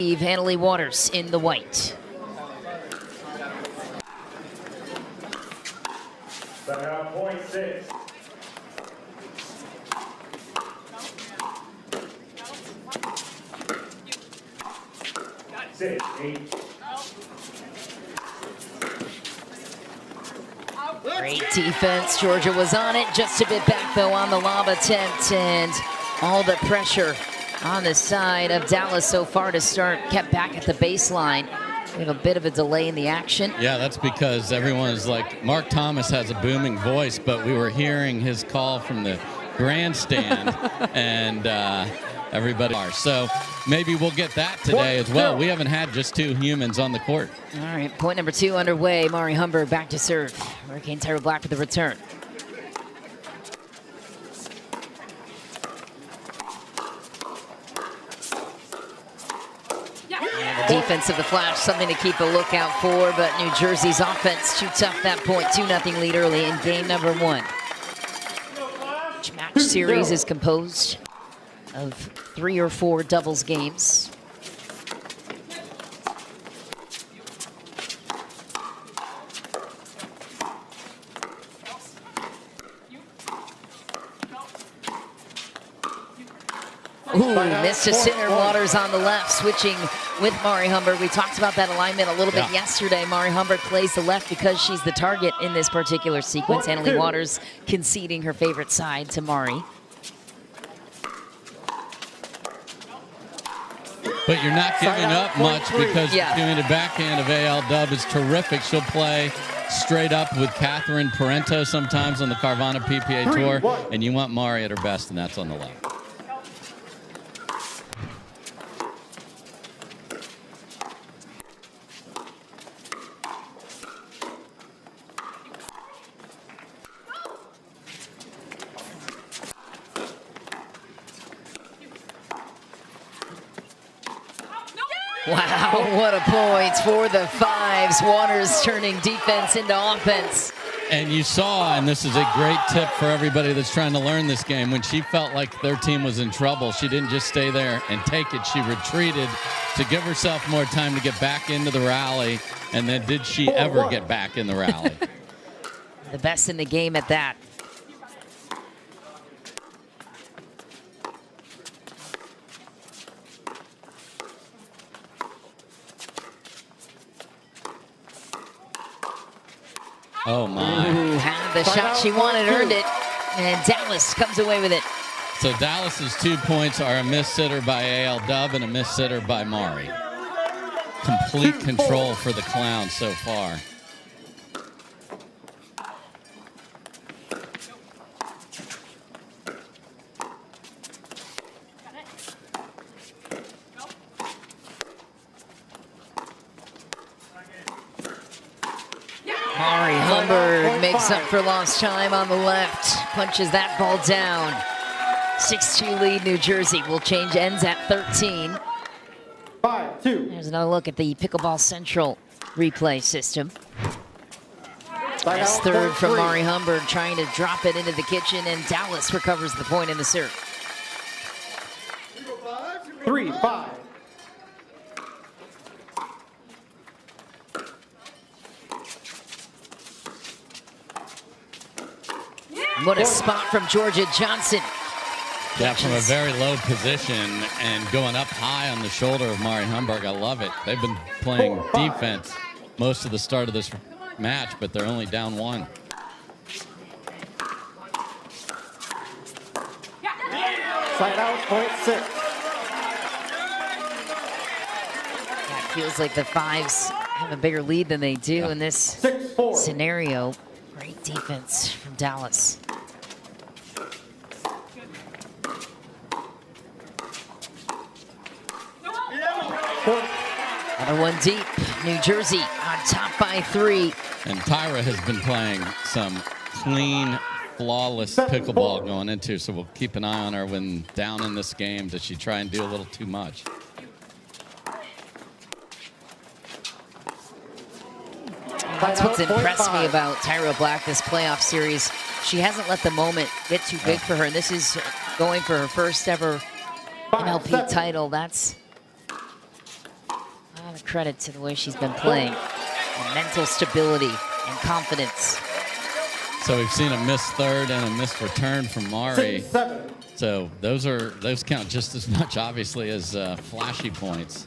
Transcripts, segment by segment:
Hanley Waters in the white. Point 6. 6, 8. Great defense. Jorja was on it, just a bit back though on the lob attempt, and all the pressure on the side of Dallas so far to start kept back at the baseline. We have a bit of a delay in the action. Yeah, that's because everyone is like, Mark Thomas has a booming voice, but we were hearing his call from the grandstand, and everybody are. So maybe we'll get that today as well. We haven't had just two humans on the court. All right, point number 2 underway. Mariana Humberg back to serve. Hurricane Tyra Black with the return. Defense of the flash, something to keep a lookout for, but New Jersey's offense shoots up that point. 2-0 lead early in game number 1. Each match series is composed of 3 or 4 doubles games. Ooh, missed a center. Waters on the left, switching with Mariana Humberg. We talked about that alignment a little bit yesterday. Mariana Humberg plays the left because she's the target in this particular sequence. Hanley Waters conceding her favorite side to Mari. But you're not giving up much because doing the backhand of AL Dub is terrific. She'll play straight up with Catherine Parento sometimes on the Carvana PPA Tour, and you want Mari at her best, and that's on the left. Wow, what a point for the Fives. Waters turning defense into offense. And you saw, and this is a great tip for everybody that's trying to learn this game, when she felt like their team was in trouble, she didn't just stay there and take it. She retreated to give herself more time to get back into the rally. And then did she ever get back in the rally? The best in the game at that. Oh, my. Ooh, had the shot she wanted, earned it, and Dallas comes away with it. So Dallas's 2 points are a missed sitter by AL Dub and a missed sitter by Mari. Complete control for the Clowns so far. Mariana Humberg makes up for lost time on the left, punches that ball down. 6-2 lead, New Jersey will change ends at 13. 5-2. There's another look at the Pickleball Central replay system. Nice third from Mariana Humberg, trying to drop it into the kitchen, and Dallas recovers the point in the serve. 3-5. What a spot from Jorja Johnson. Yeah, from a very low position and going up high on the shoulder of Mariana Humberg. I love it. They've been playing defense most of the start of this match, but they're only down 1. Side out, point 6. Yeah, it feels like the Fives have a bigger lead than they do in this scenario. Great defense from Dallas. Another one deep. New Jersey on top by 3. And Tyra has been playing some clean, flawless pickleball going into, so we'll keep an eye on her when down in this game. Does she try and do a little too much? That's what's impressed me about Tyra Black this playoff series. She hasn't let the moment get too big for her, and this is going for her first ever MLP title. That's A lot of credit to the way she's been playing. And mental stability and confidence. So we've seen a missed third and a missed return from Mari. 6-7. So those count just as much, obviously, as flashy points.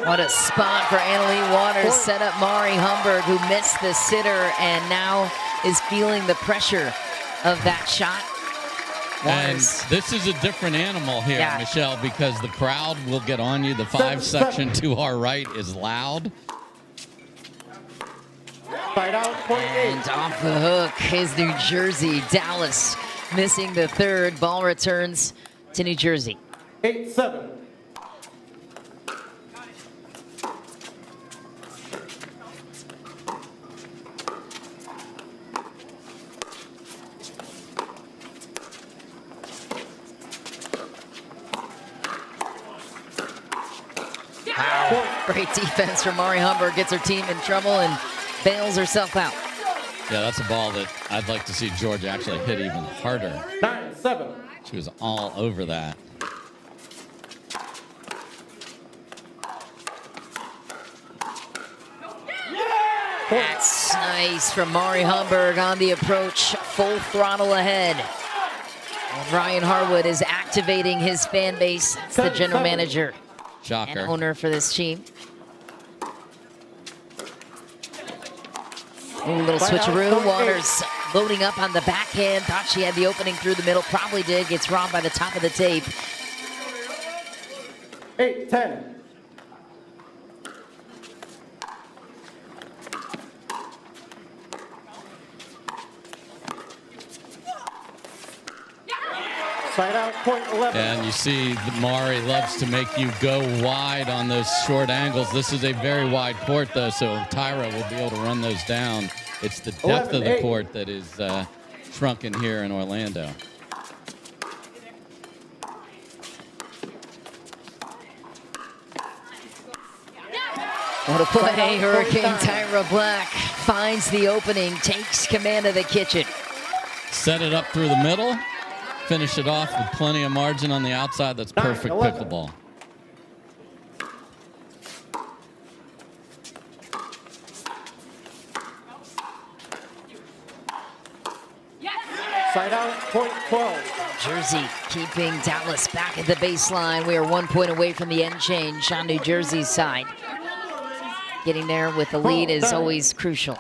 What a spot for Annalie Waters. Set up Mari Humberg, who missed the sitter and now is feeling the pressure of that shot. And Waters. this is a different animal here, Yeah. Michelle, because the crowd will get on you. The 5 section to our right is loud. Side out, point 8. And off the hook is New Jersey. Dallas missing the third. Ball returns to New Jersey. 8-7. Great defense from Mari Humberg. Gets her team in trouble and bails herself out. Yeah, that's a ball that I'd like to see Jorja actually hit even harder. 9-7. She was all over that. That's nice from Mari Humberg on the approach. Full throttle ahead. And Ryan Harwood is activating his fan base. That's the general manager and Shocker. owner for this team. Ooh, little switcheroo. Waters loading up on the backhand. Thought she had the opening through the middle. Probably did. Gets robbed by the top of the tape. 8-10. Side out, point 11. And you see that Mari loves to make you go wide on those short angles. This is a very wide court, though, so Tyra will be able to run those down. It's the depth of the court that is shrunken here in Orlando. What a play. Hurricane Tyra Black finds the opening, takes command of the kitchen. Set it up through the middle. Finish it off with plenty of margin on the outside. That's perfect 11. pickleball. Side out, point 12. Jersey keeping Dallas back at the baseline. We are 1 point away from the end change on New Jersey's side. Getting there with the lead is always crucial.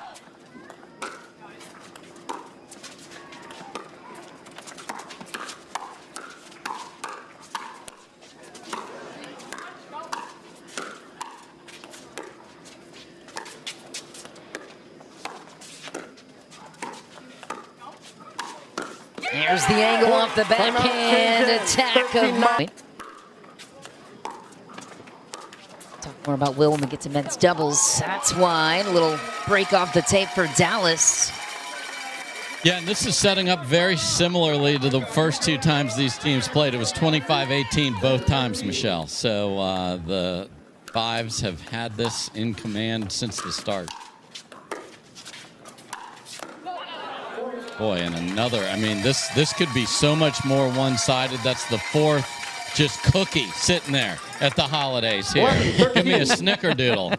There's the angle off the backhand attack of Mari. Talk more about Will when we get to men's doubles. That's why a little break off the tape for Dallas. Yeah, and this is setting up very similarly to the first 2 times these teams played. It was 25-18 both times, Michelle. So the Fives have had this in command since the start. Boy, and another. I mean, this could be so much more one-sided. That's the 4th just cookie sitting there at the holidays here. Give me a snickerdoodle.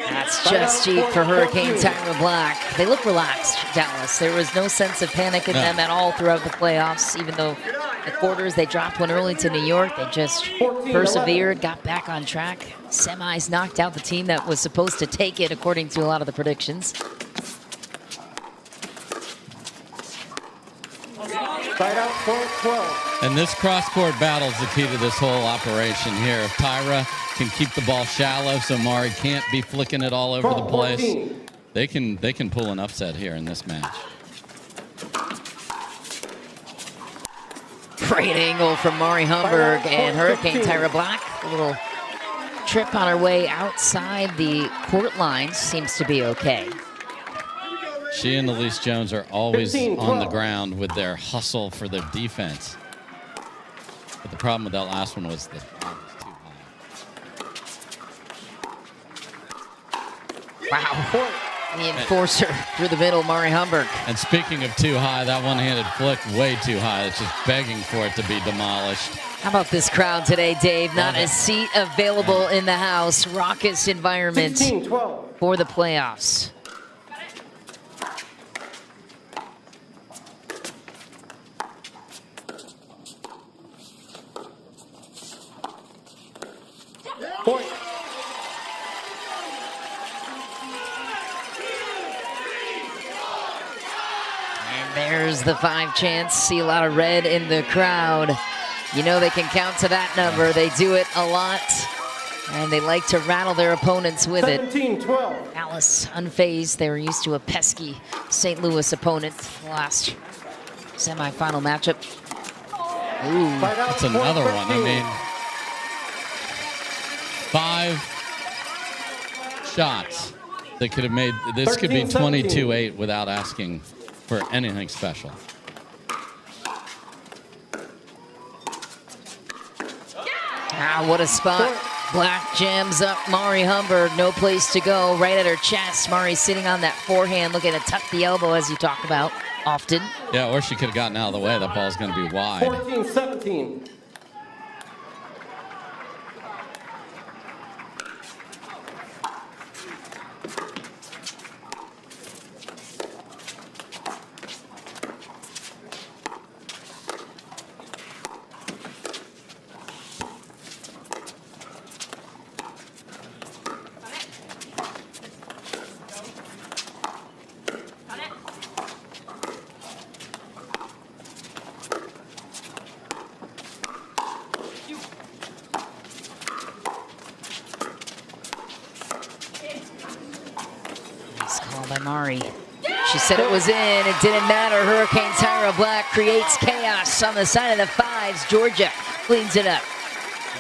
That's just cheap for Hurricane Tyra Black. They look relaxed, Dallas. There was no sense of panic in them at all throughout the playoffs. Even though the quarters, they dropped one early to New York. They just persevered, got back on track. Semis knocked out the team that was supposed to take it, according to a lot of the predictions. Side out, point 12. And this cross-court battle is the key to this whole operation here. If Tyra can keep the ball shallow so Mari can't be flicking it all over the place, they can pull an upset here in this match. Great angle from Mari Humberg and Hurricane Tyra Black. A little trip on her way outside the court line. Seems to be okay. She and Elise Jones are always on the ground with their hustle for their defense. But the problem with that last one was the ball was too high. Wow. The enforcer through the middle, Mariana Humberg. And speaking of too high, that one-handed flick way too high. It's just begging for it to be demolished. How about this crowd today, Dave? Not a seat available in the house. Raucous environment 16-12. for the playoffs. Point. And there's the 5 chance. See a lot of red in the crowd. You know they can count to that number. They do it a lot, and they like to rattle their opponents with it. 17-12. Alice unfazed. They were used to a pesky St. Louis opponent last semifinal matchup. Ooh, That's another one. I mean, 5 shots that could have made this. Could be 22-8 without asking for anything special. Ah, what a spot. Black jams up Mari Humberg. No place to go. Right at her chest. Mari sitting on that forehand, looking to tuck the elbow, as you talk about often. Yeah, or she could have gotten out of the way. That ball's going to be wide. 14-17. By Mari. She said it was in. It didn't matter. Hurricane Tyra Black creates chaos on the side of the 5s. Jorja cleans it up.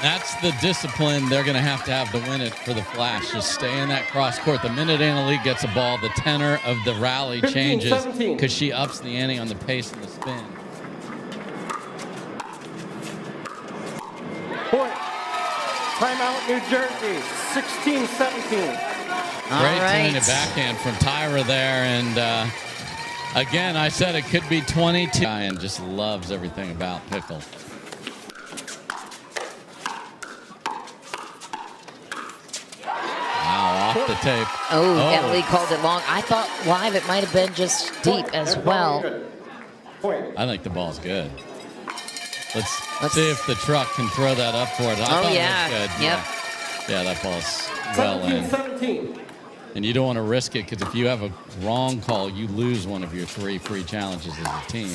That's the discipline they're going to have to win it for the Flash. Just stay in that cross court. The minute Anna Leigh gets a ball, the tenor of the rally changes because she ups the ante on the pace and the spin. Point. Timeout, New Jersey. 16-17. Great two-handed backhand from Tyra there, and again, I said it could be 22. And just loves everything about Pickle. Wow, off the tape. Oh, Anna Leigh called it long. I thought live it might have been just deep as well. I think the ball's good. Let's see if the truck can throw that up for it. I thought it was good. Yep. Yeah, that ball's well in. 17-17. And you don't want to risk it because if you have a wrong call, you lose one of your 3 free challenges as a team.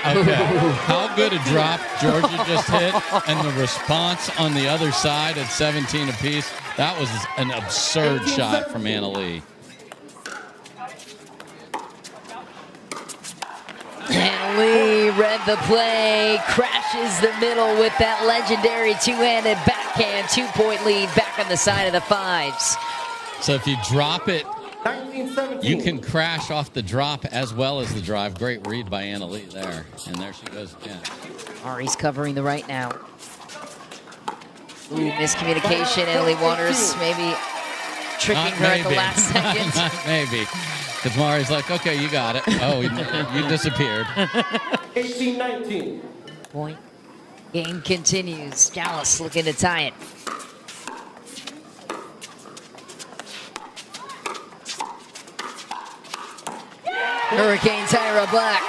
Okay, how good a drop Jorja just hit, and the response on the other side at 17 apiece. That was an absurd shot from Anna Leigh. And Leigh read the play, crashes the middle with that legendary two-handed backhand. 2-point lead back on the side of the 5s. So if you drop it, 19-17. you can crash off the drop as well as the drive. Great read by Anna Leigh there. And there she goes again. Mari's covering the right now. Ooh, miscommunication. Anna Leigh Waters maybe tricking her at the last second. Not maybe. Because Mari's like, okay, you got it. Oh, you disappeared. 18-19. Point. Game continues. Dallas looking to tie it. Hurricane Tyra Black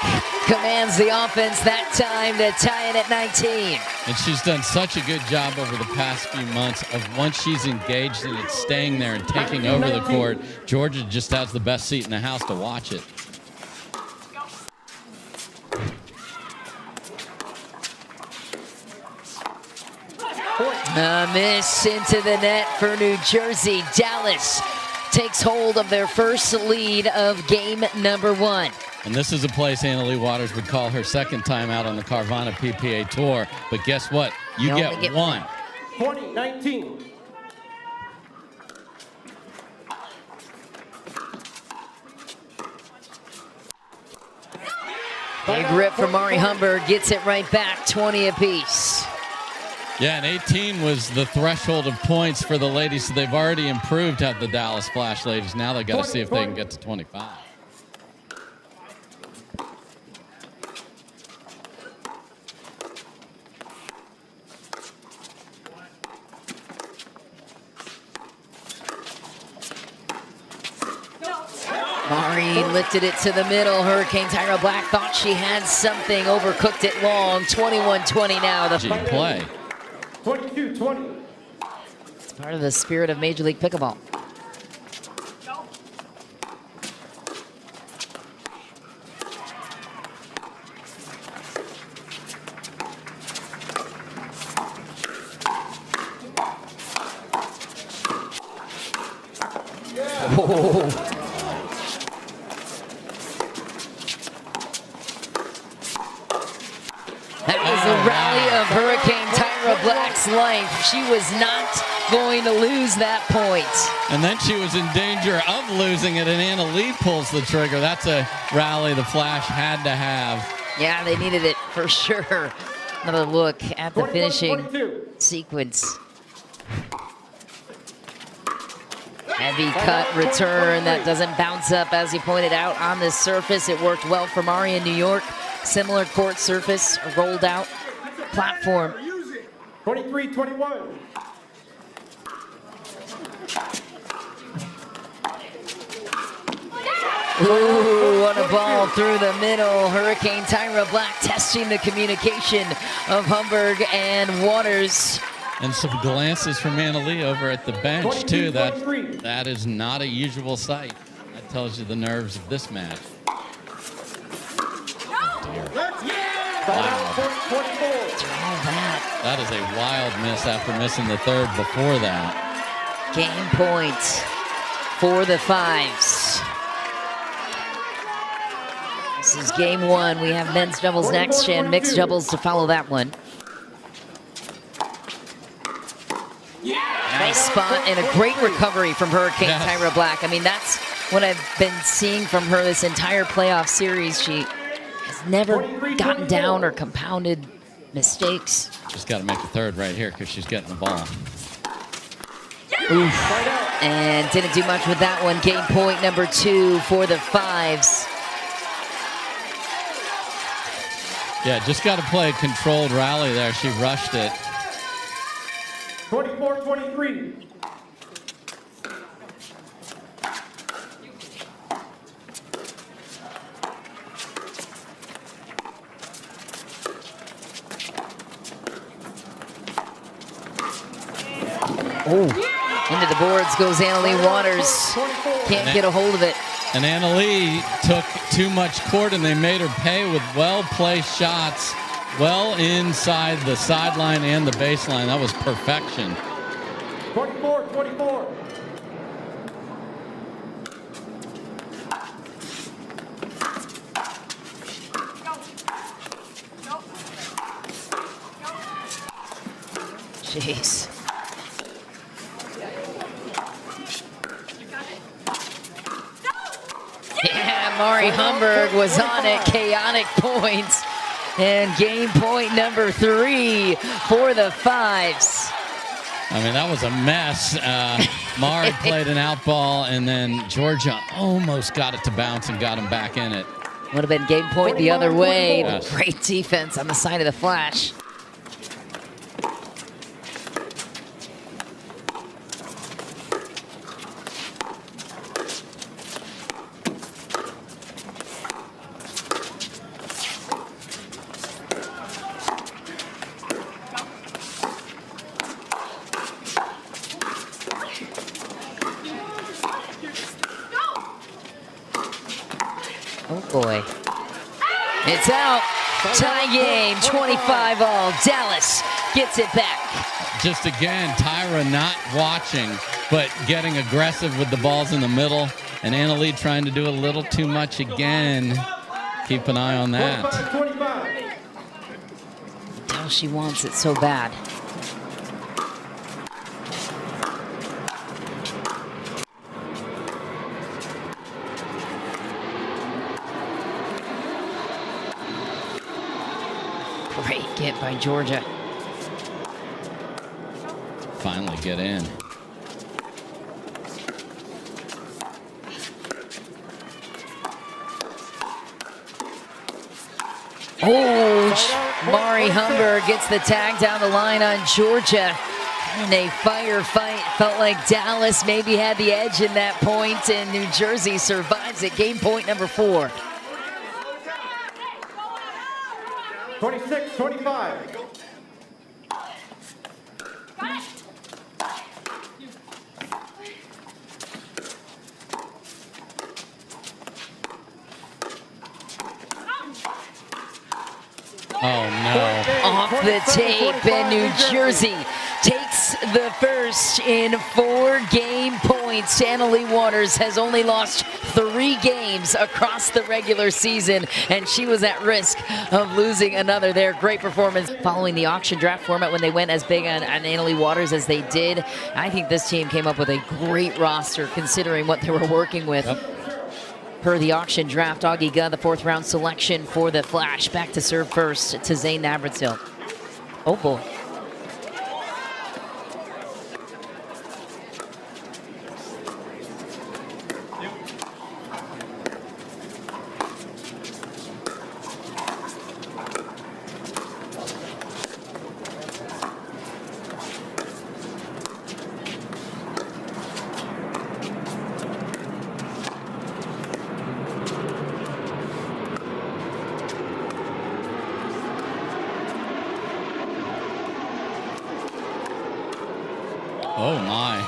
commands the offense that time to tie it at 19. And she's done such a good job over the past few months of once she's engaged in it, staying there and taking over the court. Jorja just has the best seat in the house to watch it. A miss into the net for New Jersey. Dallas takes hold of their first lead of game number 1. And this is a place Anna Leigh Waters would call her second time out on the Carvana PPA Tour. But guess what? You get one. 20-19. Big rip from Mari Humberg, gets it right back, 20 apiece. Yeah, and 18 was the threshold of points for the ladies, so they've already improved at the Dallas Flash ladies. Now they got to see if they can get to 25. Mari lifted it to the middle. Hurricane Tyra Black thought she had something, overcooked it long. 21-20 now. The play. 22-20. It's part of the spirit of Major League Pickleball. Oh. That was the rally of Hurricane Tyra Black's life. She was not going to lose that point. And then she was in danger of losing it, and Anna Leigh pulls the trigger. That's a rally the Flash had to have. Yeah, they needed it for sure. Another look at the finishing sequence. Heavy cut return that doesn't bounce up, as you pointed out, on the surface. It worked well for Mari in New York. Similar court surface, a rolled out platform. 23-21. Ooh, what a ball through the middle. Hurricane Tyra Black testing the communication of Humberg and Waters. And some glances from Anna Leigh over at the bench, too. That is not a usual sight. That tells you the nerves of this match. Wow. That is a wild miss after missing the third before that. Game point for the Fives. This is game one. We have men's doubles next and mixed doubles to follow that one. Nice spot and a great recovery from Hurricane Tyra Black. I mean, that's what I've been seeing from her this entire playoff series. She has never gotten down or compounded mistakes. Just got to make the third right here because she's getting the ball. Oof. And didn't do much with that one. Game point number 2 for the Fives. Yeah, just got to play a controlled rally there. She rushed it. 24-23. Oh, into the boards goes Anna Leigh Waters. Can't get a hold of it. And Anna Leigh took too much court, and they made her pay with well-placed shots well inside the sideline and the baseline. That was perfection. 24-24. Jeez. Yeah, Mariana Humberg was on it. Chaotic points. And game point number 3 for the Fives. I mean, that was a mess. Mari played an out ball, and then Jorja almost got it to bounce and got him back in it. Would have been game point the other way. Yes. Great defense on the side of the Flash. Oh boy. It's out. Tie game, 25 all. Dallas gets it back. Just again, Tyra not watching, but getting aggressive with the balls in the middle. And Anna Leigh trying to do a little too much again. Keep an eye on that. 25-25. Now she wants it so bad. Great get by Jorja. finally get in. Oh, Mariana Humberg gets the tag down the line on Jorja. In a firefight, felt like Dallas maybe had the edge in that point, and New Jersey survives at game point number 4. 26-25. Oh, no. Off the tape, and New Jersey takes the first in 4 game points. Leigh Waters has only lost 3 games across the regular season, and she was at risk of losing another there. Great performance following the auction draft format when they went as big on Leigh Waters as they did. I think this team came up with a great roster considering what they were working with. Yep. Per the auction draft, Augie Ge, the 4th round selection for the Flash. Back to serve first to Zane Navratil. Oh boy. Oh, my.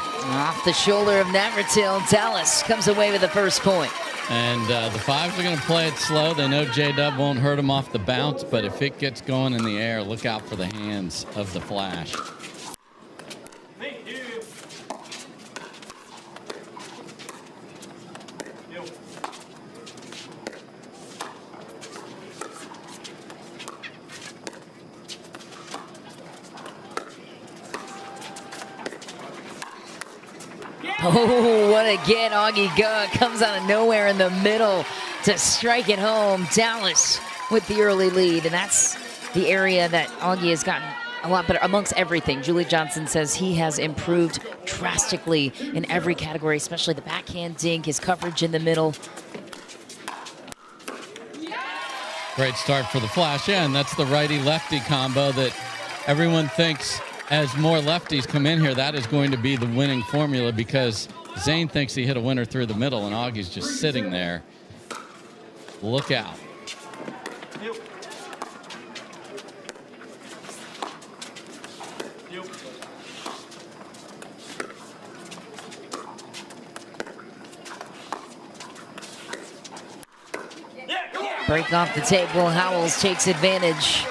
Off the shoulder of Navratil, Dallas comes away with the first point. And the Fives are going to play it slow. They know J-Dub won't hurt them off the bounce, but if it gets going in the air, look out for the hands of the Flash. Oh, what a get. Augie Ge comes out of nowhere in the middle to strike it home. Dallas with the early lead, and that's the area that Augie has gotten a lot better amongst everything. Jorja Johnson says he has improved drastically in every category, especially the backhand dink, his coverage in the middle. Great start for the Flash, yeah, and that's the righty-lefty combo that everyone thinks as more lefties come in here, that is going to be the winning formula because Zane thinks he hit a winner through the middle and Augie's just sitting there. Look out. Break off the table, Howells takes advantage.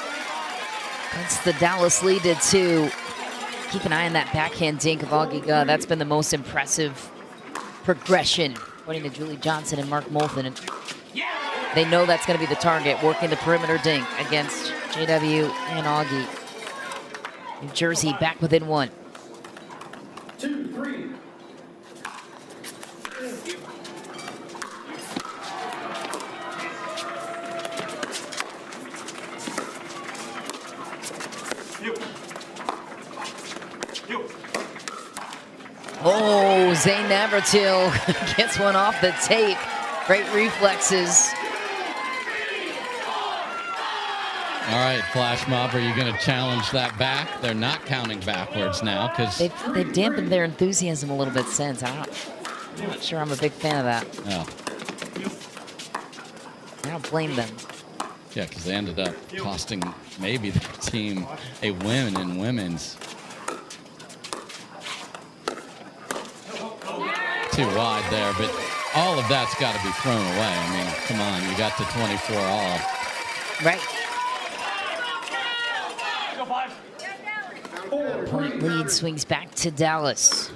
Puts the Dallas lead to 2. Keep an eye on that backhand dink of Augie Ge. That's been the most impressive progression, according to Jorja Johnson and Mark Moulton. And they know that's going to be the target, working the perimeter dink against JW and Augie. New Jersey back within 1. 2, 3. Oh, Zane Navratil gets one off the tape. Great reflexes. All right, Flash Mob, are you going to challenge that back? They're not counting backwards now because they've dampened their enthusiasm a little bit since. I'm not sure I'm a big fan of that. Oh. I don't blame them. Yeah, because they ended up costing maybe their team a win in women's. Too wide there, but all of that's got to be thrown away. I mean, come on, you got to 24 all. Right. Point lead swings back to Dallas.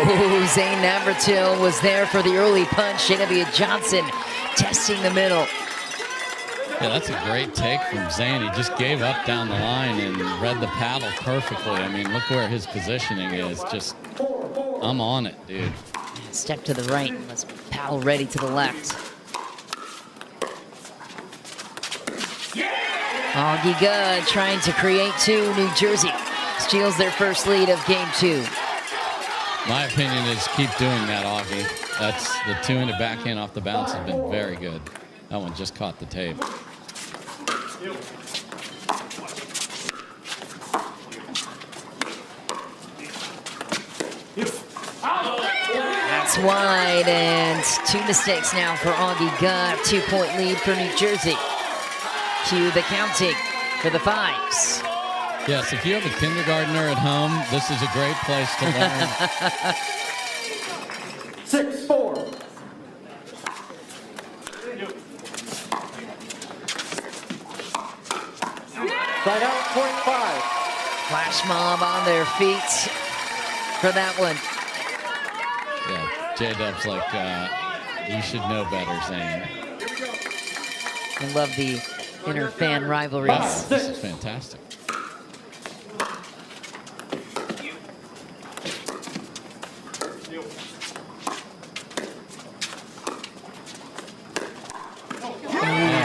Oh, Zane Navratil was there for the early punch. JW Johnson testing the middle. Yeah, that's a great take from Zane. He just gave up down the line and read the paddle perfectly. I mean, look where his positioning is. Just I'm on it, dude. Step to the right. Let's paddle ready to the left. Augie Ge trying to create two. New Jersey steals their first lead of game 2. My opinion is keep doing that, Augie. That's the two-handed backhand off the bounce has been very good. That one just caught the tape. That's wide, and 2 mistakes now for Augie Ge. 2-point lead for New Jersey. Cue the counting for the 5s. Yes, if you have a kindergartner at home, this is a great place to learn. 6-4. Side out, point 5. Flash mob on their feet for that one. Yeah, J-Dub's like, you should know better, Zane. I love the inner fan rivalries. Wow, this is fantastic.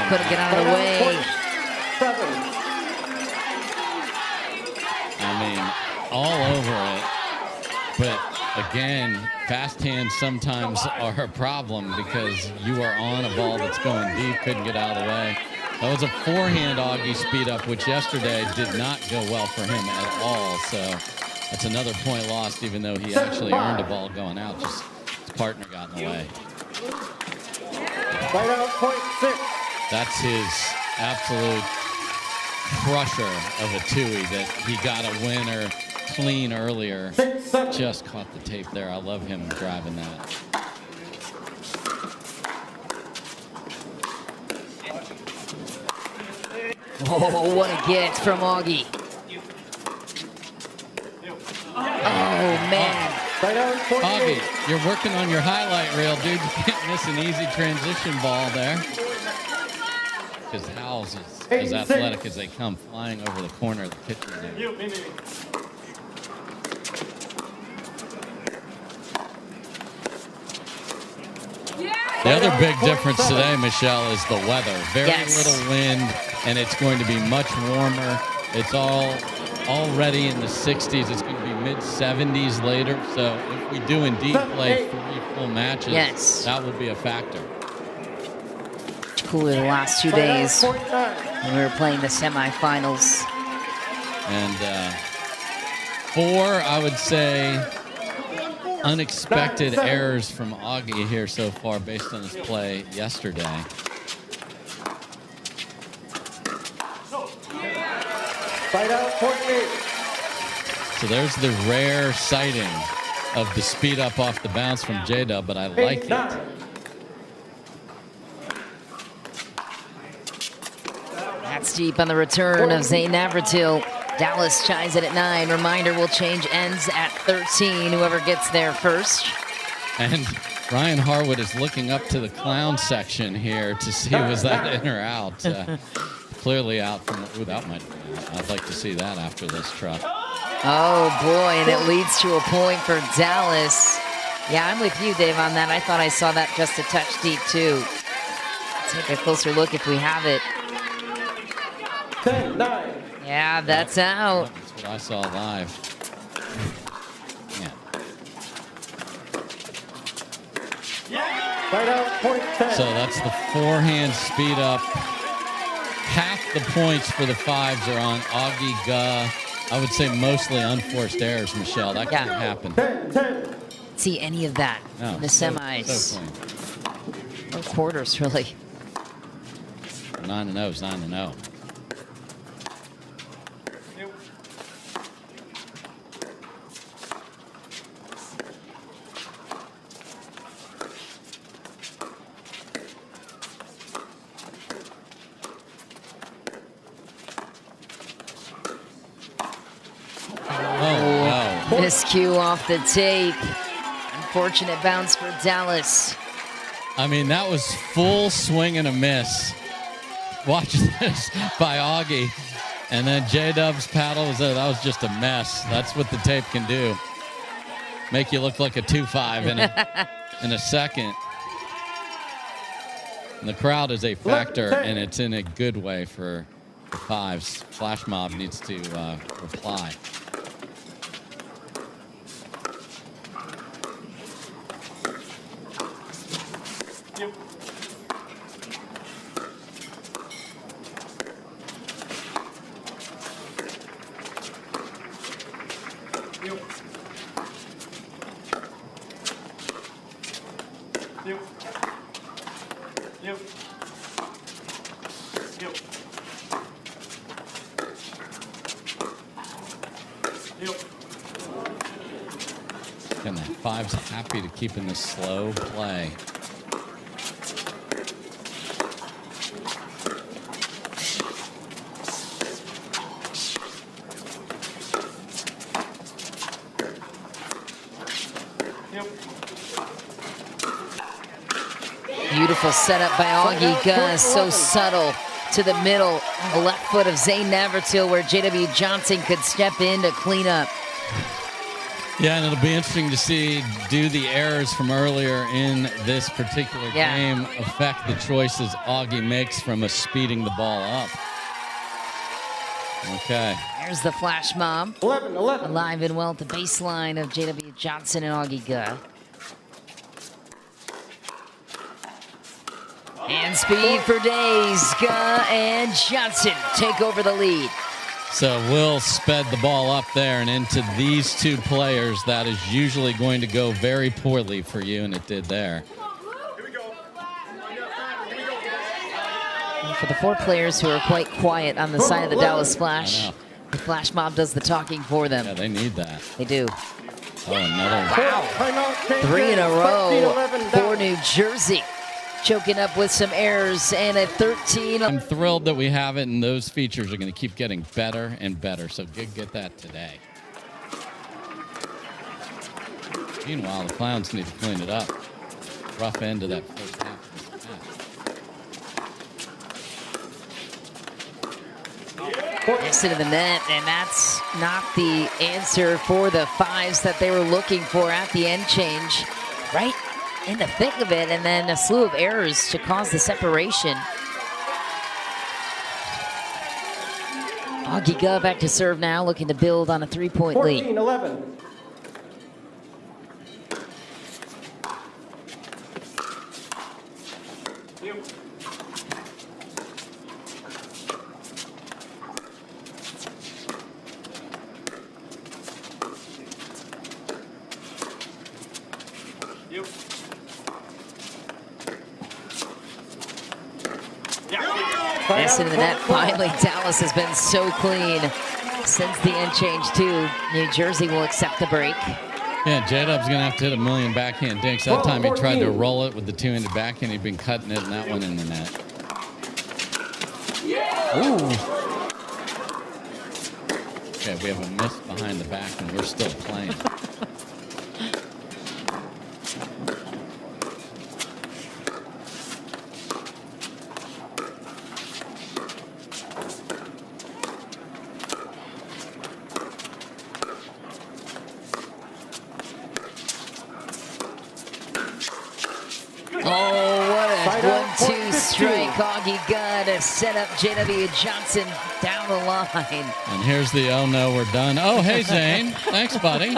Couldn't get out of the way. I mean, all over it. But again, fast hands sometimes are a problem because you are on a ball that's going deep, couldn't get out of the way. That was a forehand Augie speed up, which yesterday did not go well for him at all. So that's another point lost, even though he actually earned a ball going out. Just his partner got in the way. Side out, point 6. That's his absolute crusher of a twoie that he got a winner clean earlier. 6-7. Just caught the tape there. I love him driving that. Oh, what a get from Augie. Oh, man. Side out, point 8. Augie, you're working on your highlight reel, dude. You can't miss an easy transition ball there. Because Howells is as athletic as they come, flying over the corner of the kitchen there. The other big difference today, Michelle, is the weather. Very little wind, and it's going to be much warmer. It's already in the 60s. It's going to be mid-70s later. So if we do indeed play 3 full matches, that will be a factor. Cooler the last 2 days when we were playing the semifinals. And 4, I would say, unexpected errors from Augie here so far based on his play yesterday. Side out, point 8. So there's the rare sighting of the speed up off the bounce from J-Dub, but I like it. That's deep on the return of Zane Navratil. Dallas chimes in at 9. Reminder, will change ends at 13. Whoever gets there first. And Ryan Harwood is looking up to the clown section here to see was that in or out. Clearly out from the, ooh, that might be out. I'd like to see that after this truck. Oh, boy, and it leads to a point for Dallas. Yeah, I'm with you, Dave, on that. I thought I saw that just a touch deep, too. Take a closer look if we have it. 10-9. Yeah, that's out. That's what I saw live. Yeah. Side out, point 10. So that's the forehand speed up. Half the points for the 5s are on Augie Ge. I would say mostly unforced errors, Michelle. That can't happen. 10-10. See any of that in the semis. So clean. Or quarters, really. 9-0 is 9-0. Miscue off the tape. Unfortunate bounce for Dallas. I mean, that was full swing and a miss. Watch this by Augie. And then J-Dub's paddle, that was just a mess. That's what the tape can do. make you look like a 2-5 in a second. And the crowd is a factor, and it's in a good way for the fives. Flash mob needs to reply. Yep. Yep. Yep. Yep. Yep. Yep. And the five's happy to keep in this slow play. Beautiful setup by Augie Ge, so subtle to the middle, the left foot of Zane Navratil, where JW Johnson could step in to clean up. Yeah, and it'll be interesting to see, do the errors from earlier in this particular game affect the choices Augie makes from a speeding the ball up. Okay. There's the flash mob. 11. Alive and well at the baseline of JW Johnson and Augie Ge. And speed for days. Ge and Johnson take over the lead. So Will sped the ball up there and into these two players. That is usually going to go very poorly for you, and it did there. And for the four players who are quite quiet on the side of the Dallas Flash, the flash mob does the talking for them. Yeah, they need that. They do. Oh, another. Wow. 3 in a row for New Jersey. Choking up with some errors and a 13. I'm thrilled that we have it, and those features are going to keep getting better and better. So get that today. Meanwhile, the Clowns need to clean it up. Rough end of that first half of this match. Next into the net, and that's not the answer for the fives that they were looking for at the end change. Right in the thick of it, and then a slew of errors to cause the separation. Augie Ge back to serve now, looking to build on a 3-point lead. 14-11. Nice into the net. Finally, Dallas has been so clean since the end change too. New Jersey will accept the break. Yeah, J-Dub's going to have to hit a million backhand dinks. That time he tried to roll it with the two-handed backhand. He'd been cutting it, and that one in the net. Ooh. Okay, we have a miss behind the back, and we're still playing. Augie Ge to set up JW Johnson down the line. And here's the, oh no, we're done. Oh, hey, Zane. Thanks, buddy.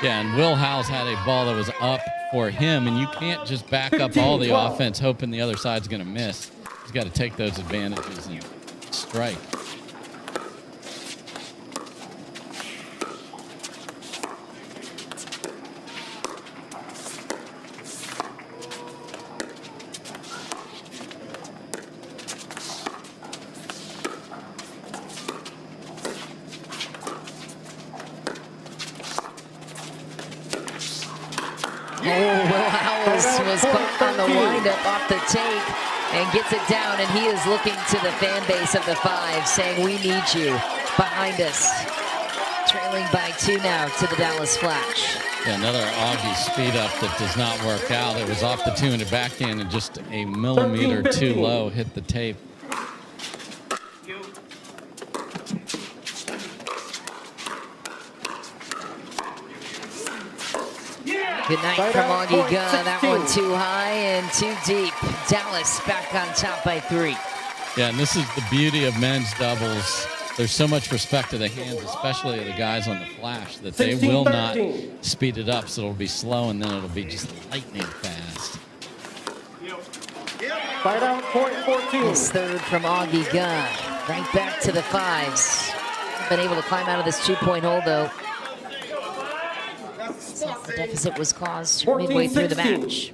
Yeah, and Will Howells had a ball that was up for him, and you can't just back up all the offense hoping the other side's going to miss. He's got to take those advantages and strike. On the windup off the tape and gets it down, and he is looking to the fan base of the five saying, we need you behind us. Trailing by 2 now to the Dallas Flash. Yeah, another Augie speed up that does not work out. It was off the two-handed backhand and just a millimeter too low hit the tape. Good night Right from out, Augie point Ge. That 16. one too high and too deep. Dallas back on top by 3. Yeah, and this is the beauty of men's doubles. There's so much respect to the hands, especially the guys on the flash, that they will not 16-13. speed it up, so it'll be slow, and then it'll be just lightning fast. Right out, point 14. This third from Augie Ge. Right back to the 5s. Been able to climb out of this 2-point hole, though. Since the deficit was caused midway through the 14-16. match.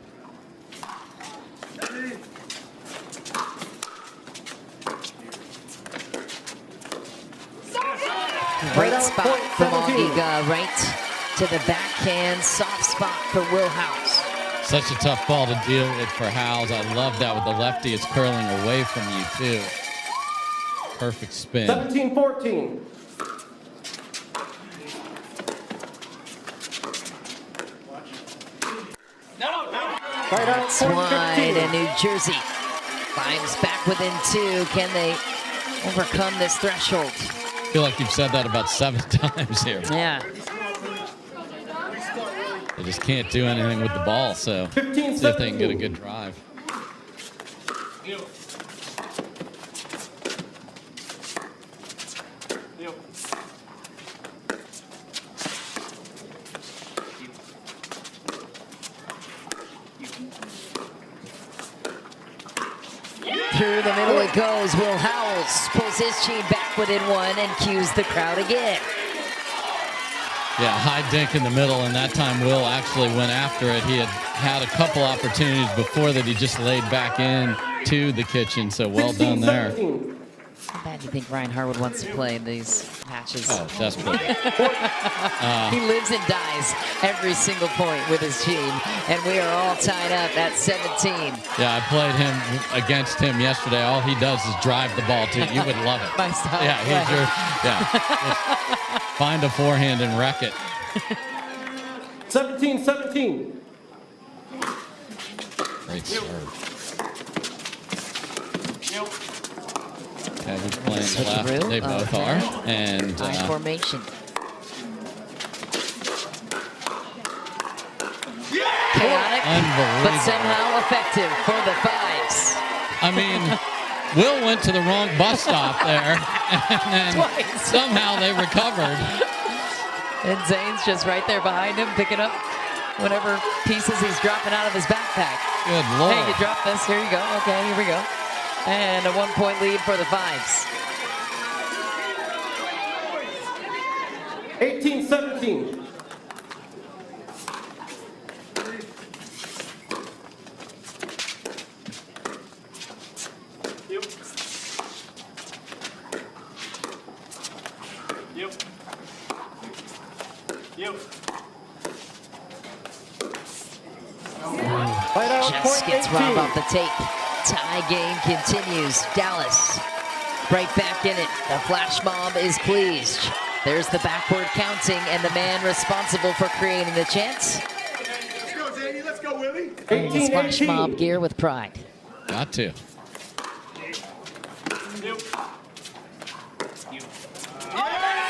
Great spot from Augie Ge, right to the backhand, soft spot for Will Howells. Such a tough ball to deal with for Howells. I love that with the lefty. It's curling away from you, too. Perfect spin. 17-14. Right out, It's point wide, 15. and New Jersey climbs back within 2. Can they overcome this threshold? I feel like you've said that about 7 times here. Yeah. They just can't do anything with the ball, so 15, see if they can get a 17. good drive. Through the middle it goes. Will Howells pulls his team back within 1 and cues the crowd again. Yeah, high dink in the middle, and that time Will actually went after it. He had a couple opportunities before that he just laid back in to the kitchen, so well done there. 16-17. How bad do you think Ryan Harwood wants to play in these matches? Oh, desperately. He lives and dies every single point with his team, and we are all tied up at 17. Yeah, I played him against him yesterday. All he does is drive the ball to you. You would love it. My style. Yeah, he's your, just find a forehand and wreck it. 17-17. Great serve. Kevin's playing the left. Through. They both Okay. are. And High formation. Chaotic, but unbelievable. somehow effective for the 5s. I mean, Will went to the wrong bus stop there, and then Twice. somehow they recovered. And Zane's just right there behind him, picking up whatever pieces he's dropping out of his backpack. Good Lord. Hey, you dropped this. Here you go. Okay, here we go. And a 1-point lead for the 5s. 18-17. Right out, Just point gets 18. Rob off the tape. Tie game continues. Dallas right back in it. The flash mob is pleased. There's the backward counting and the man responsible for creating the chance. Let's go, Zane. Let's go, Willie. And his flash 18-18. mob gear with pride. Got to.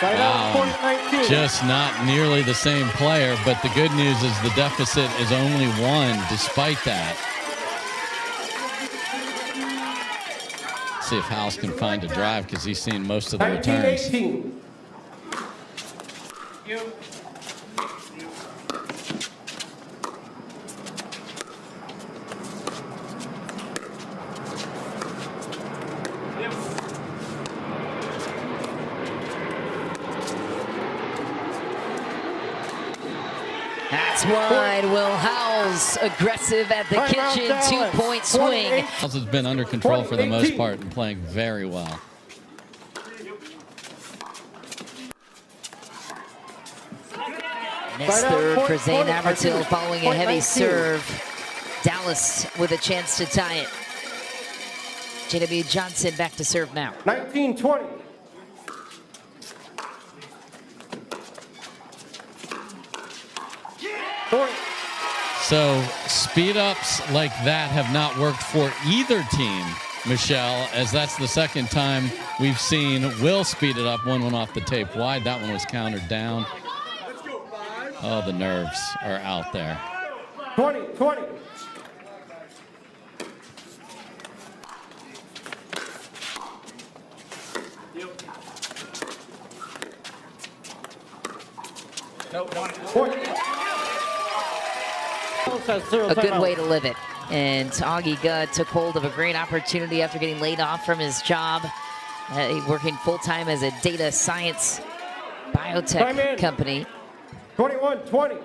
Right out, point 19. Just not nearly the same player, but the good news is the deficit is only 1 despite that. See if Howells can find a drive because he's seen most of the returns. 19-18. That's wide. Will Howells aggressive at the Time out, kitchen. Dallas. 2-point swing. 28. Howells has been under control for the most 18. part and playing very well. Next Right out, third for point Zane 20, Navratil following a point heavy 19. serve. Dallas with a chance to tie it. Jorja Johnson back to serve now. 19-20. Point. So speed ups like that have not worked for either team, Michelle, as that's the second time we've seen Will speed it up. One went off the tape wide. That one was countered down. Let's go, 5. Oh, the nerves are out there. 20-20. A good way to live it. And Augie Ge took hold of a great opportunity after getting laid off from his job, working full-time as a data science biotech company. 21-20.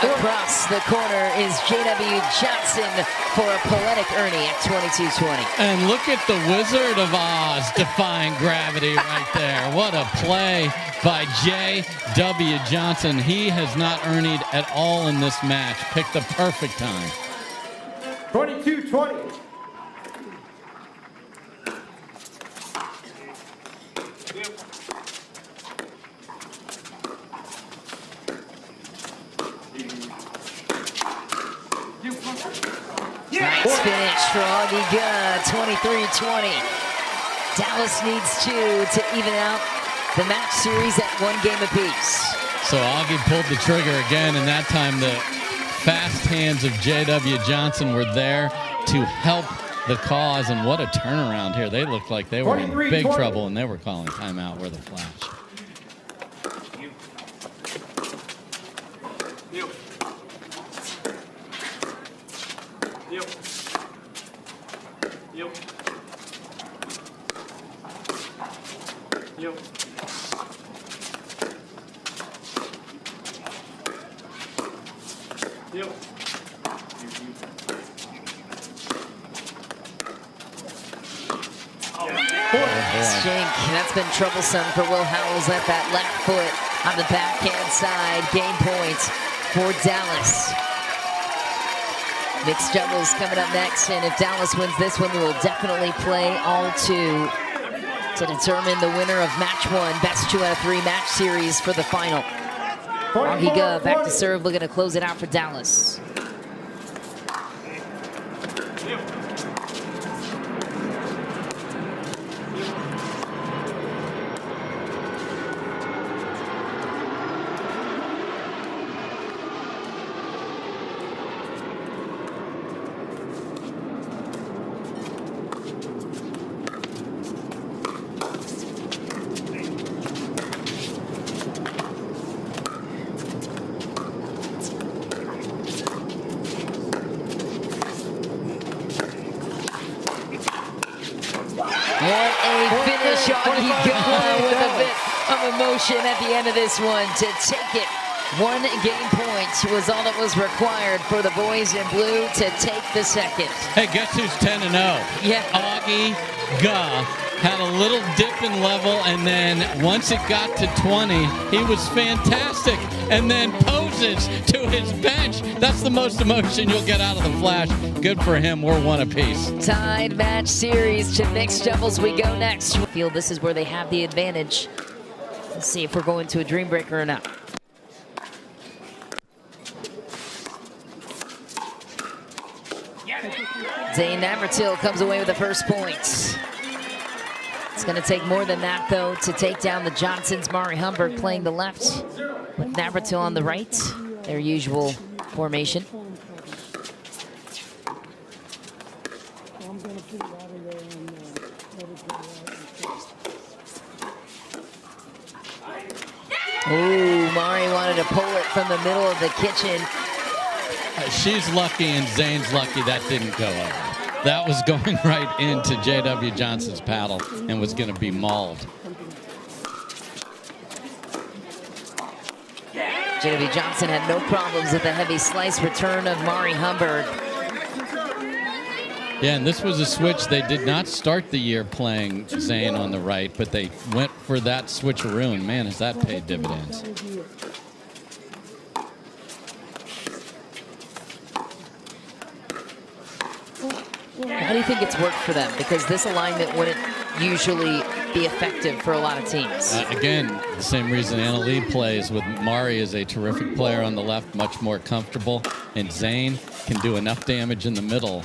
Across the corner is J.W. Johnson for a poetic Ernie at 22-20. And look at the Wizard of Oz defying gravity right there. What a play by J.W. Johnson. He has not Ernied at all in this match. Picked the perfect time. 22-20. Nice finish for Augie Ge, 23-20. Dallas needs two to even out the match series at 1 game apiece. So Augie pulled the trigger again, and that time the fast hands of J.W. Johnson were there to help the cause, and what a turnaround here. They looked like they were in big trouble, and they were calling timeout where the flash. That's been troublesome for Will Howells at that left foot on the backhand side. Game points for Dallas. Mixed doubles coming up next, and if Dallas wins this one, we will definitely play all two to determine the winner of match one, best 2 out of 3 match series for the final. Augie Ge back to serve, looking to close it out for Dallas. Augie Ge with a bit of emotion at the end of this one to take it. 1 game point was all that was required for the boys in blue to take the second. Hey, guess who's 10-0? Yeah. Augie Ge had a little dip in level, and then once it got to 20, he was fantastic, and then poses to his bench. That's the most emotion you'll get out of the flash. Good for him. We're 1 apiece. Tied match series to mixed doubles we go next. Feel this is where they have the advantage. Let's see if we're going to a dream breaker or not. Zane Navratil comes away with the first points. It's going to take more than that, though, to take down the Johnsons. Mariana Humberg playing the left with Navratil on the right, their usual formation. Ooh, Mari wanted to pull it from the middle of the kitchen. She's lucky and Zane's lucky that didn't go over. That was going right into J.W. Johnson's paddle and was going to be mauled. J.W. Johnson had no problems with the heavy slice return of Mari Humberg. Yeah, and this was a switch. They did not start the year playing Zane on the right, but they went for that switcheroo, and man, has that paid dividends. How do you think it's worked for them? Because this alignment wouldn't usually be effective for a lot of teams. Again, the same reason Anna Leigh plays with Mari is a terrific player on the left, much more comfortable, and Zane can do enough damage in the middle.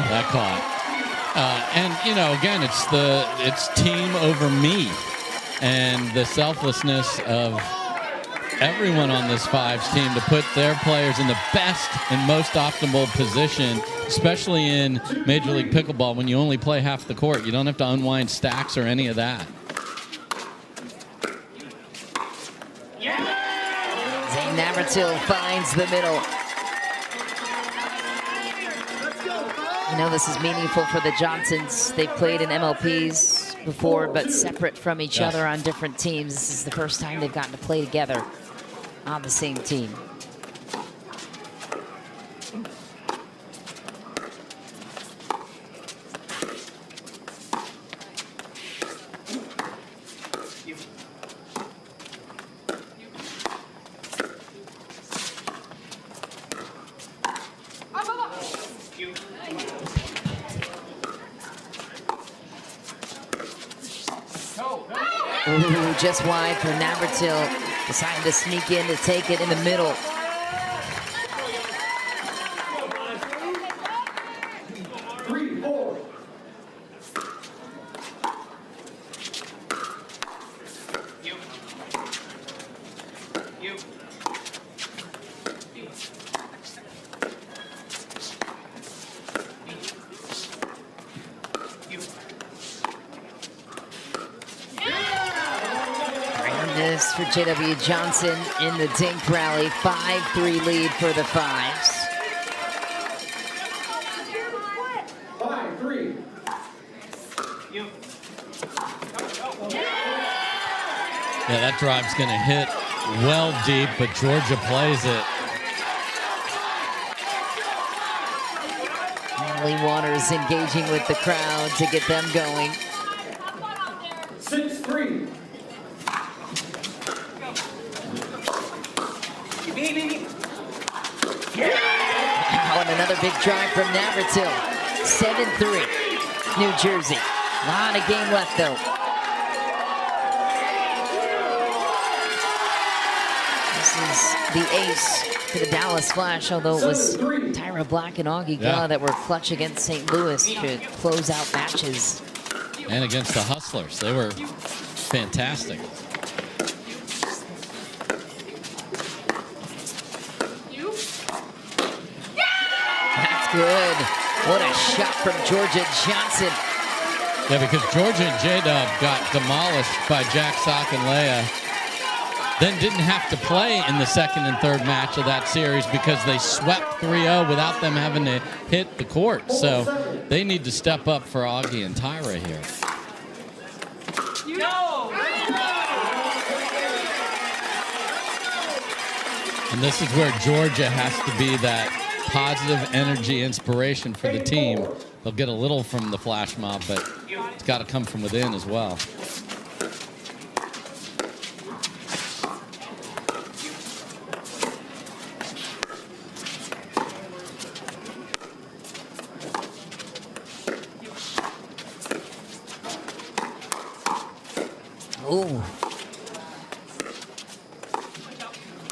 That caught. And, you know, again, it's team over me. And the selflessness of everyone on this Fives team to put their players in the best and most optimal position, especially in Major League Pickleball when you only play half the court. You don't have to unwind stacks or any of that. Zane Navratil finds the middle. You know, this is meaningful for the Johnsons. They've played in MLPs before, but separate from each other on different teams. This is the first time they've gotten to play together on the same team. Ooh, just wide for Navratil. Decided to sneak in to take it in the middle. For JW Johnson in the dink rally, 5-3 lead for the Fives. 5-3. Yeah, that drive's going to hit well deep, but Georgia plays it. Lee Waters engaging with the crowd to get them going. 6-3. Wow, and another big drive from Navratil. 7-3, New Jersey. A lot of game left, though. This is the ace for the Dallas Flash, although it was Tyra, Blanc, and Augie Ge that were clutch against St. Louis to close out matches. And against the Hustlers. They were fantastic. Good. What a shot from Jorja Johnson. Yeah, because Georgia and J-Dub got demolished by Jack Sock and Leigh. Then didn't have to play in the second and third match of that series because they swept 3-0 without them having to hit the court. So they need to step up for Augie and Tyra here. And this is where Georgia has to be that positive energy inspiration for the team. They'll get a little from the flash mob, but it's got to come from within as well. Ooh.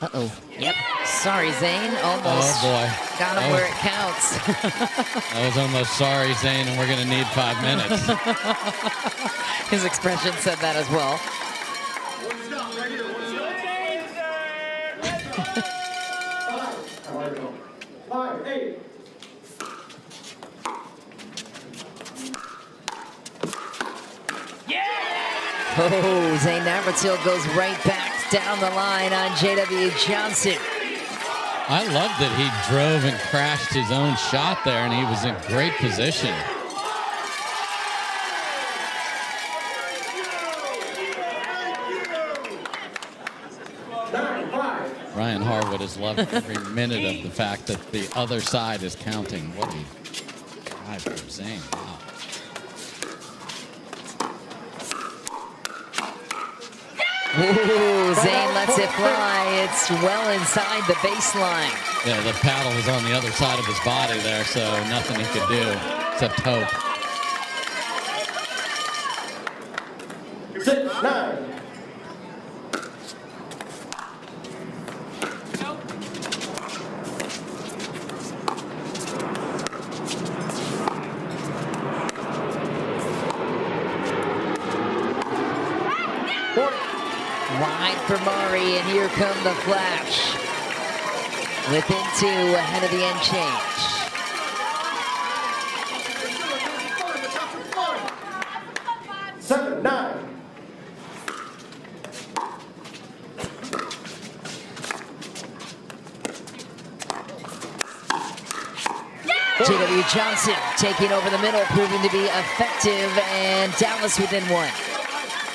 Uh-oh. Yep. Sorry, Zane. Almost. Oh, boy. Got him where it counts. I was almost sorry, Zane, and we're going to need 5 minutes. His expression said that as well. Oh, Zane Navratil goes right back down the line on JW Johnson. I love that he drove and crashed his own shot there, and he was in great position. Ryan Harwood has loved every minute of the fact that the other side is counting. What a drive from Zane. Wow. Ooh, Zane lets it fly. It's well inside the baseline. Yeah, the paddle was on the other side of his body there, so nothing he could do except hope. 6-9. Wide for Mari, and here come the Flash. Within 2, ahead of the end change. Second, 9. Jorja Johnson taking over the middle, proving to be effective, and Dallas within 1.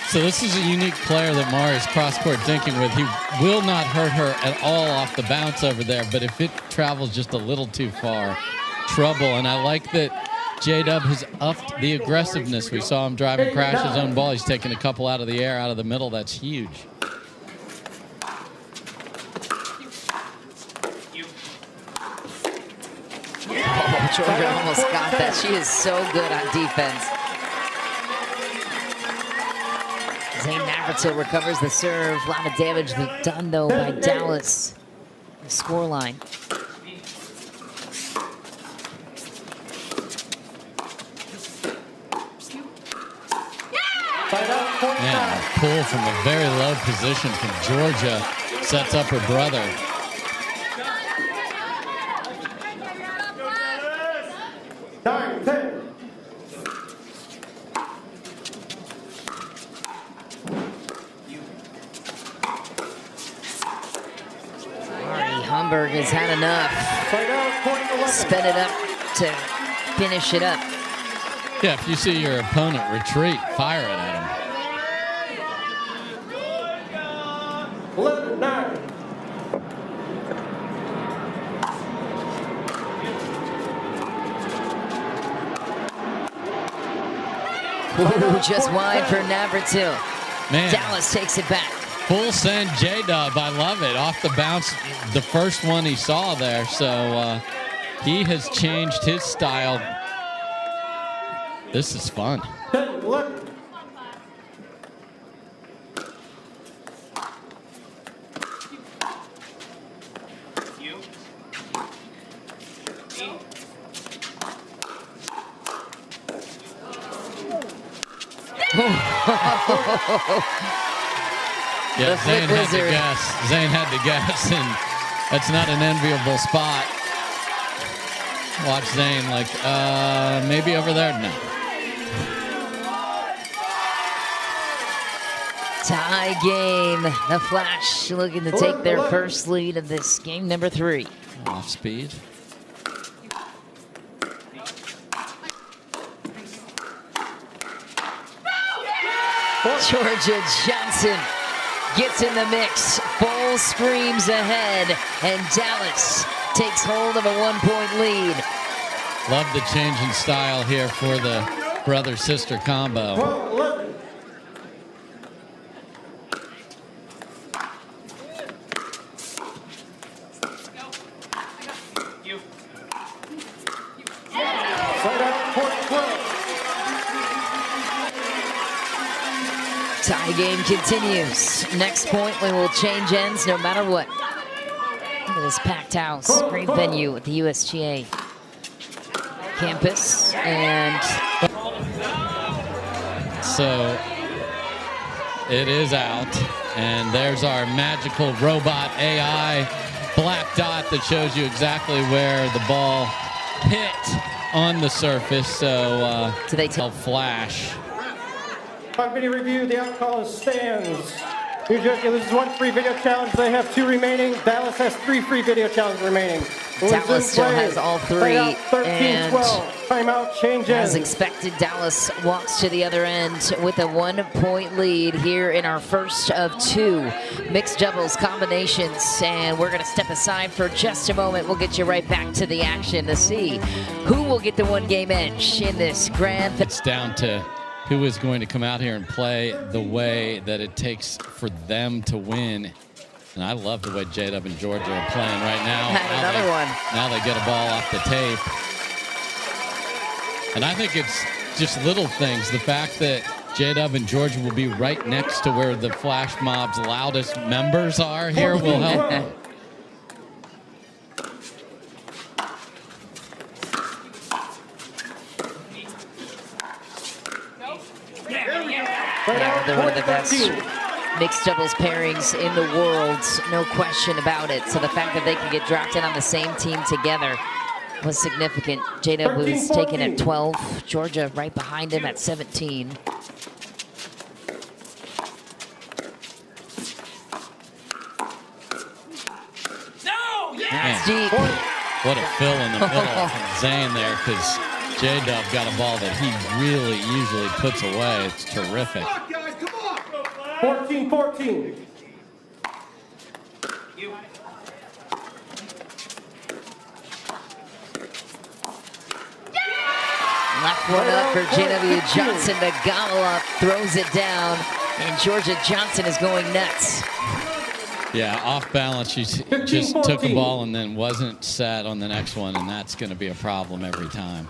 So this is a unique player that Mari is cross-court dinking with. He will not hurt her at all off the bounce over there, but if it travels just a little too far, trouble. And I like that J-Dub has upped the aggressiveness. We saw him drive and crash his own ball. He's taking a couple out of the air, out of the middle. That's huge. Oh, Jorja almost got that. She is so good on defense. Zane Navratil recovers the serve. A lot of damage done, though, by Dallas. The scoreline. Yeah, a pull from a very low position from Jorja. Sets up her brother. Humberg has had enough. Sped it up to finish it up. Yeah, if you see your opponent retreat, fire it at him. 11-9. Ooh, just wide for Navratil. Man. Dallas takes it back. Full send J-Dub. I love it. Off the bounce, the first one he saw there. So he has changed his style. This is fun. Yeah, Zane had to guess. Zane had to guess, and that's not an enviable spot. Watch Zane like, maybe over there? No. Tie game. The Flash looking to take their first lead of this game number 3. Off speed. Jorja Johnson gets in the mix. Full screams ahead, and Dallas takes hold of a 1-point lead. Love the change in style here for the brother-sister combo. Tie game continues. Next point, we will change ends no matter what. Look at this packed house. Great venue at the USGA campus. And so it is out. And there's our magical robot AI black dot that shows you exactly where the ball hit on the surface. So they tell Flash. Video review, the outcall stands New Jersey loses 1 free video challenge. They have 2 remaining. Dallas has 3 free video challenges remaining. Dallas still has all 3, and 13-12. Timeout changes. as expected, Dallas walks to the other end with a 1-point lead here in our first of 2 mixed doubles combinations. And we're going to step aside for just a moment. We'll get you right back to the action to see who will get the 1-game edge in this grand. It's down to who is going to come out here and play the way that it takes for them to win. And I love the way J-Dub and Jorja are playing right now. Another one. Now they get a ball off the tape. And I think it's just little things. The fact that J-Dub and Jorja will be right next to where the Flash Mob's loudest members are here will help. Yeah, they're one of the best mixed doubles pairings in the world, no question about it. So the fact that they could get dropped in on the same team together was significant. J-Dub was taken at 12, Jorja right behind him at 17. That's deep. What a fill in the middle from Zane there, because J-Dub got a ball that he really usually puts away. It's terrific. 14-14. Left one up for Jorja Johnson to gobble up, throws it down, and Jorja Johnson is going nuts. Yeah, off balance, she just took the ball and then wasn't set on the next one, and that's going to be a problem every time.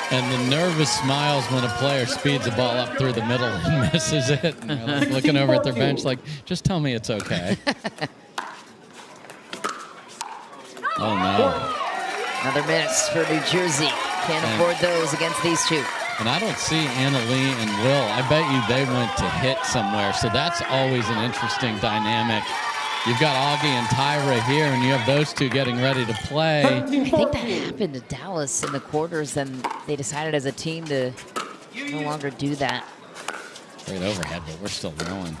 And the nervous smiles when a player speeds a ball up through the middle and misses it. And they're like looking over at their bench like, just tell me it's okay. Oh, no. Another miss for New Jersey. Can't afford those against these two. And I don't see Anna Leigh and Will. I bet you they went to hit somewhere. So that's always an interesting dynamic. You've got Augie and Tyra here, and you have those two getting ready to play. I think that happened to Dallas in the quarters, and they decided as a team to no longer do that. Great overhead, but we're still going.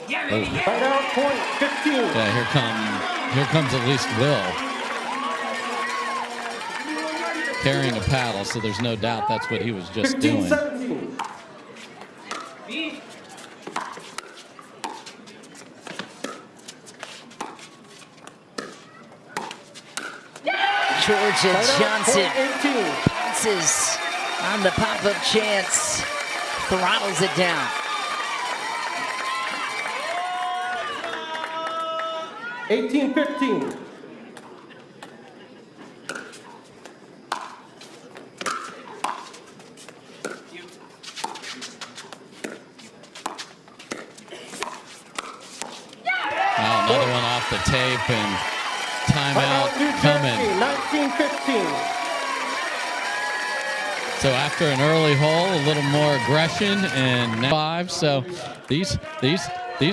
Right out, point 15. Yeah, here comes at least Will. Carrying a paddle, so there's no doubt that's what he was just doing. 15-17. Jorja Johnson bounces on the pop-up chance, throttles it down. 18-15. Another one off the tape, and timeout coming. 19-15. So after an early hole, a little more aggression, and now 5. So these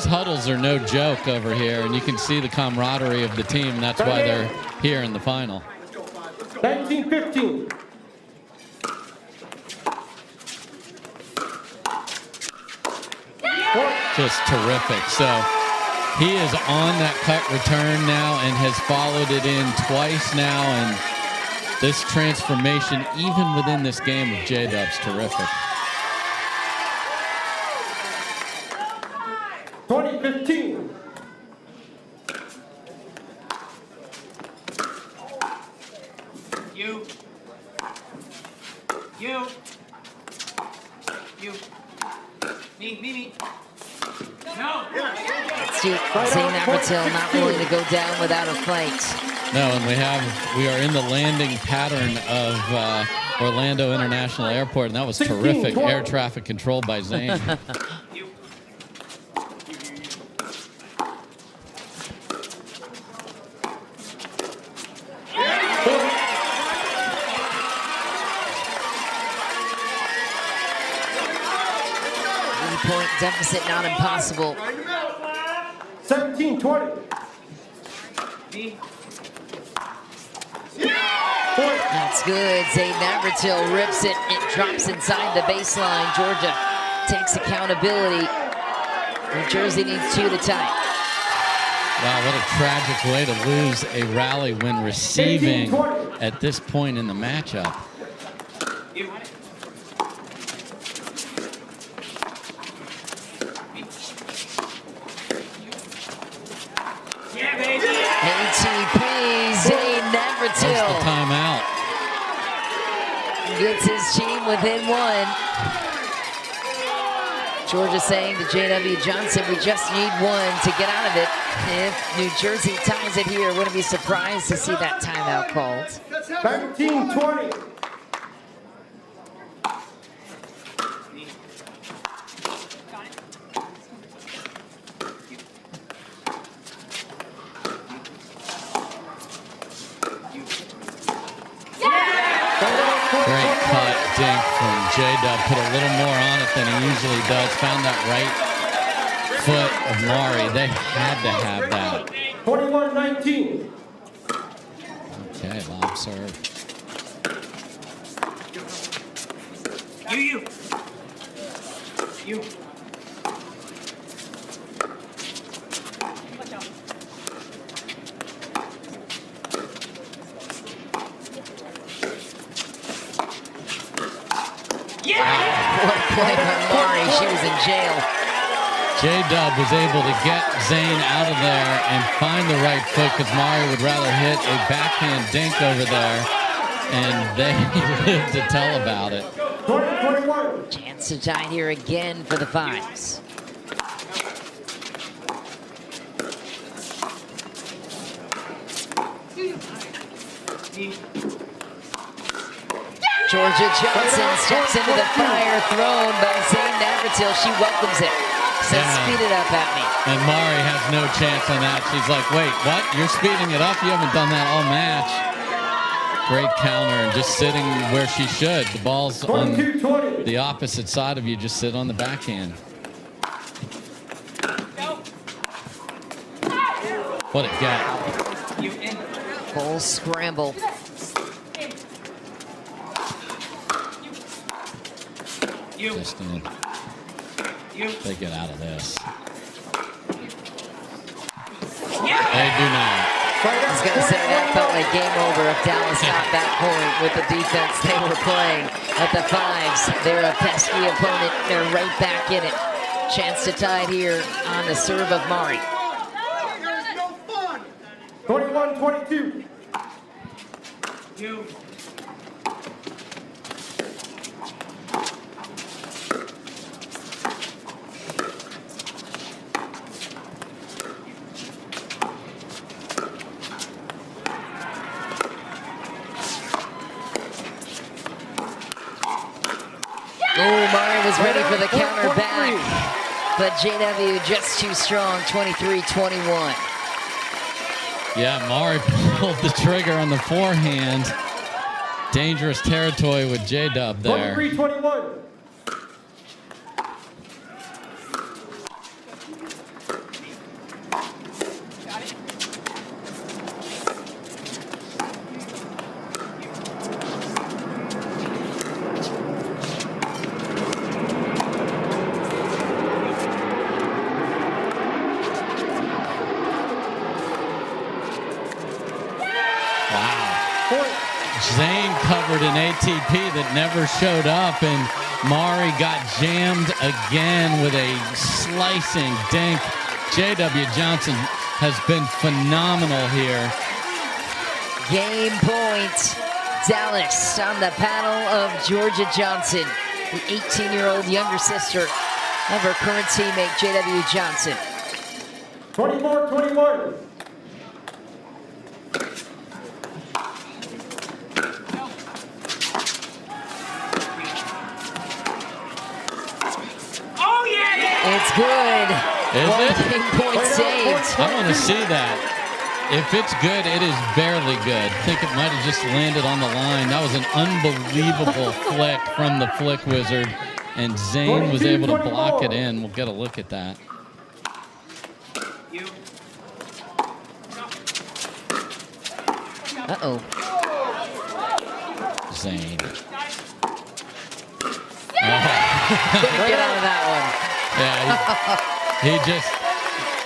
huddles are no joke over here, and you can see the camaraderie of the team. That's why they're here in the final. 19-15. Just terrific. So he is on that cut return now and has followed it in twice now, and this transformation, even within this game of J-Dub's terrific. 20-15. Me. No. Zane Navratil not willing to go down without a fight. No, and we are in the landing pattern of Orlando International Airport, and that was terrific. Air traffic control by Zane. 20-point deficit, not impossible. 17-20. That's good. Zane Navratil rips it. It drops inside the baseline. Jorja takes accountability. New Jersey needs 2 to tie. Wow, what a tragic way to lose a rally when receiving at this point in the matchup. ATP, Zane Navratil. That's the timeout. Gets his team within 1. Jorja saying to J.W. Johnson, we just need 1 to get out of it. If New Jersey ties it here, wouldn't be surprised to see that timeout called. 19-20. Great cut, dink from J-Dub. Put a little more on it than he usually does. Found that right foot of Mari. They had to have that. 21-19. Okay, lob serve. You. What a play by Mari. She was in jail. J-Dub was able to get Zane out of there and find the right foot because Mari would rather hit a backhand dink over there, and they lived to tell about it. 20-21. Chance to tie here again for the Fives. Jorja Johnson steps into the fire thrown by Zane Navratil. She welcomes it. Says, speed it up at me. And Mari has no chance on that. She's like, wait, what? You're speeding it up? You haven't done that all match. Great counter and just sitting where she should. The ball's on the opposite side of you. Just sit on the backhand. What a gap. Full scramble. Just in. They get out of this. They do not. I was going to say that felt like game over if Dallas got that point with the defense they were playing. At the Fives, they're a pesky opponent. They're right back in it. Chance to tie it here on the serve of Mari. 21-22. Oh, Mari was ready for the counter back, but JW just too strong, 23-21. Yeah, Mari pulled the trigger on the forehand. Dangerous territory with J-Dub there. 23-21. Zane covered an ATP that never showed up, and Mari got jammed again with a slicing dink. J.W. Johnson has been phenomenal here. Game point. Dallas on the paddle of Jorja Johnson, the 18-year-old younger sister of her current teammate, J.W. Johnson. 24-21. It's good. Is it? Game point saved. I want to see that. If it's good, it is barely good. I think it might have just landed on the line. That was an unbelievable flick from the flick wizard. and Zane was able to block it in. We'll get a look at that. Uh-oh. Zane. Couldn't get out of that Yeah, he just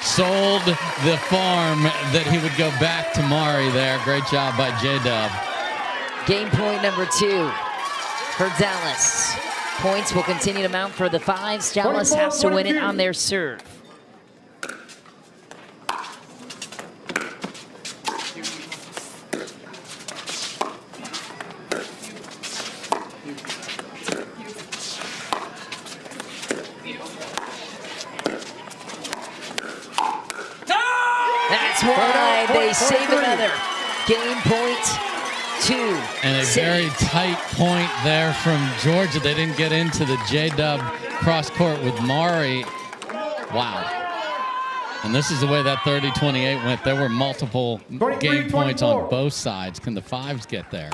sold the farm that he would go back to Mari there. Great job by J-Dub. Game point number 2 for Dallas. Points will continue to mount for the Fives. Dallas has to win it on their serve. That's why they save another. Game point 2. And a very tight point there from Georgia. They didn't get into the J-Dub cross court with Mari. Wow. And this is the way that 30-28 went. There were multiple game points on both sides. Can the Fives get there?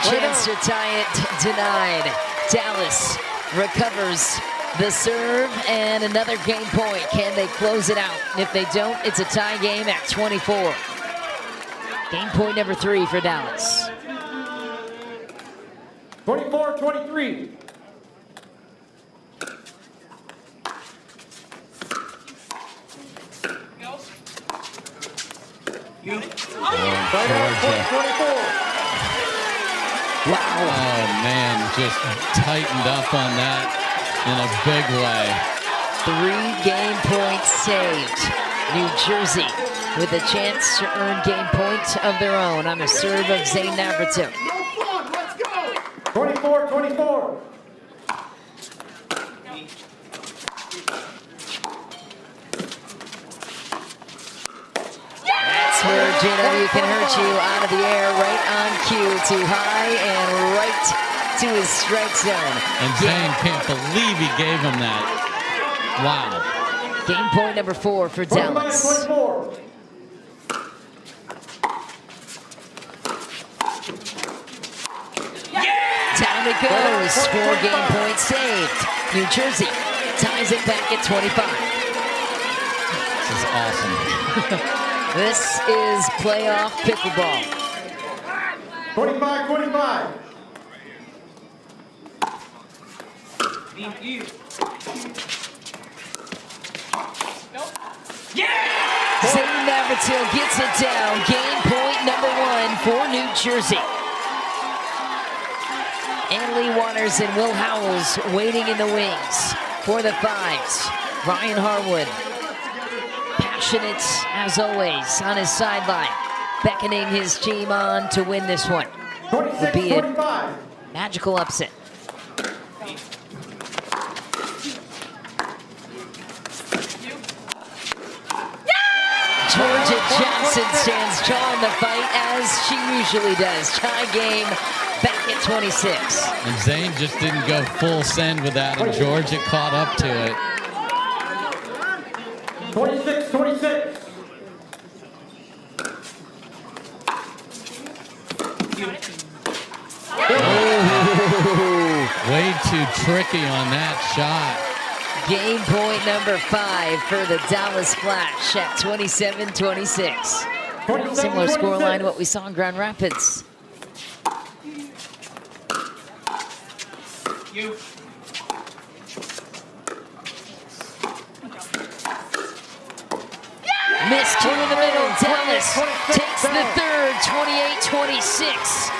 Chance to tie it denied. Dallas recovers the serve and another game point. Can they close it out? If they don't, it's a tie game at 24. Game point number 3 for Dallas. 24-23. Wow. Oh, man, just tightened up on that in a big way. 3 game points saved. New Jersey with a chance to earn game points of their own on the serve of Zane Navratil. No fun, let's go! 24-24. That's where JW can hurt you out of the air, right on cue, too high and right to his strike zone. And Zane can't believe he gave him that. Wow. Game point number 4 for Dallas. 25-24. Down it goes. 4 game points saved. New Jersey ties it back at 25. This is awesome. This is playoff pickleball. 25-25. Zane Navratil gets it down. Game point number 1 for New Jersey. And Leigh Waters and Will Howells waiting in the wings for the Fives. Ryan Harwood, passionate as always on his sideline, beckoning his team on to win this one. Would be a 26-25. magical upset. Jorja Johnson stands tall in the fight as she usually does. Tie game back at 26. And Zane just didn't go full send with that, and Georgia caught up to it. 26-26. Way too tricky on that shot. Game point number 5 for the Dallas Flash at 27-26. Similar scoreline to what we saw in Grand Rapids. Missed two in the middle. Dallas takes the third, 28-26.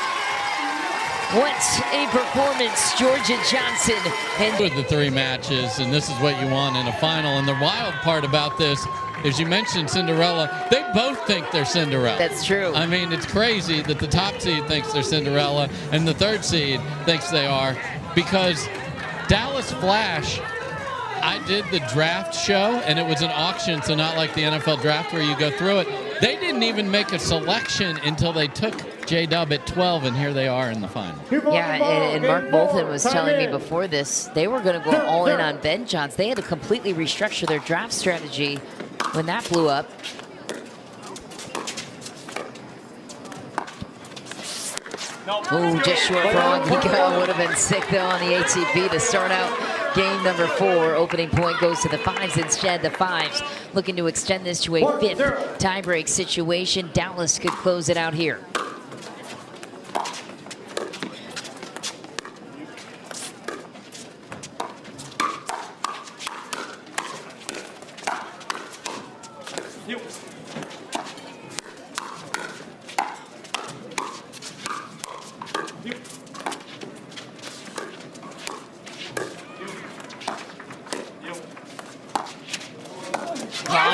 What a performance, Jorja Johnson. With the 3 matches, and this is what you want in a final. And the wild part about this is you mentioned Cinderella. They both think they're Cinderella. That's true. I mean, it's crazy that the top seed thinks they're Cinderella and the 3rd seed thinks they are, because Dallas Flash, I did the draft show, and it was an auction, so not like the NFL draft where you go through it. They didn't even make a selection until they took J-Dub at 12, and here they are in the final. Yeah, and Mark Bolton was telling me before this, they were going to go all in on Ben Johns. They had to completely restructure their draft strategy when that blew up. Oh, just short for Augie Ge. Would have been sick though on the ATP to start out game number 4. Opening point goes to the 5s instead. The 5s looking to extend this to a 5th tiebreak situation. Dulce could close it out here.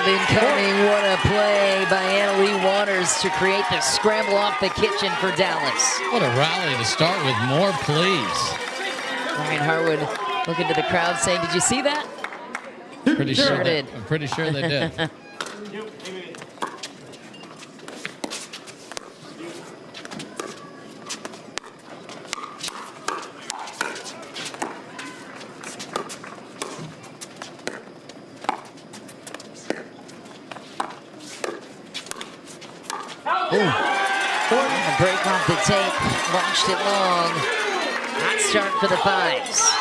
Incoming, what a play by Leigh Waters to create the scramble off the kitchen for Dulce. What a rally to start with. More, please. Ryan Harwood looking to the crowd saying, did you see that? Pretty sure did. I'm pretty sure they did. Break off the tape, launched it long. Hot start for the 5s.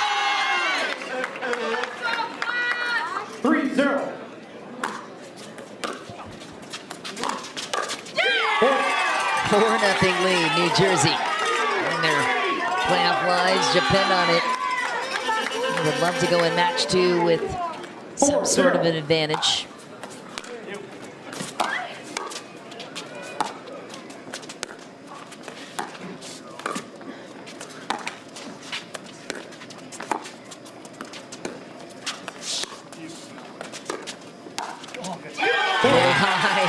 3-0. 4-0 lead, New Jersey. And their playoff lives depend on it. They would love to go in match 2 with some sort of an advantage.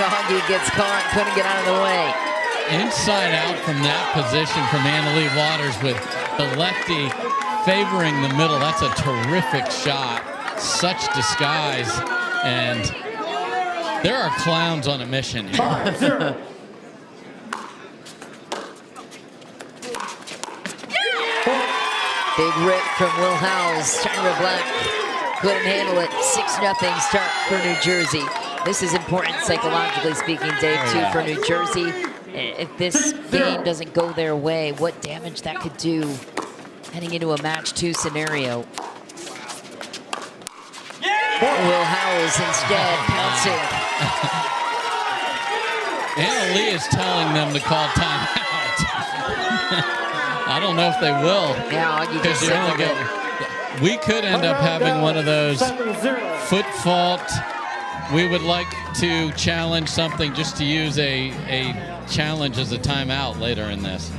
Augie gets caught, couldn't get out of the way. Inside out from that position from Leigh Waters with the lefty favoring the middle. That's a terrific shot. Such disguise. And there are clowns on a mission here. Big rip from Will Howells. Tyra Blanc couldn't handle it. 6-0 start for New Jersey. This is important psychologically speaking, Dave, too, for New Jersey. If this game doesn't go their way, what damage that could do heading into a match 2 scenario. Will Howells instead pouncing. Leigh is telling them to call timeout. I don't know if they will. Yeah, Augie just signaled it. We could end up having one of those foot fault. We would like to challenge something just to use a challenge as a timeout later in this.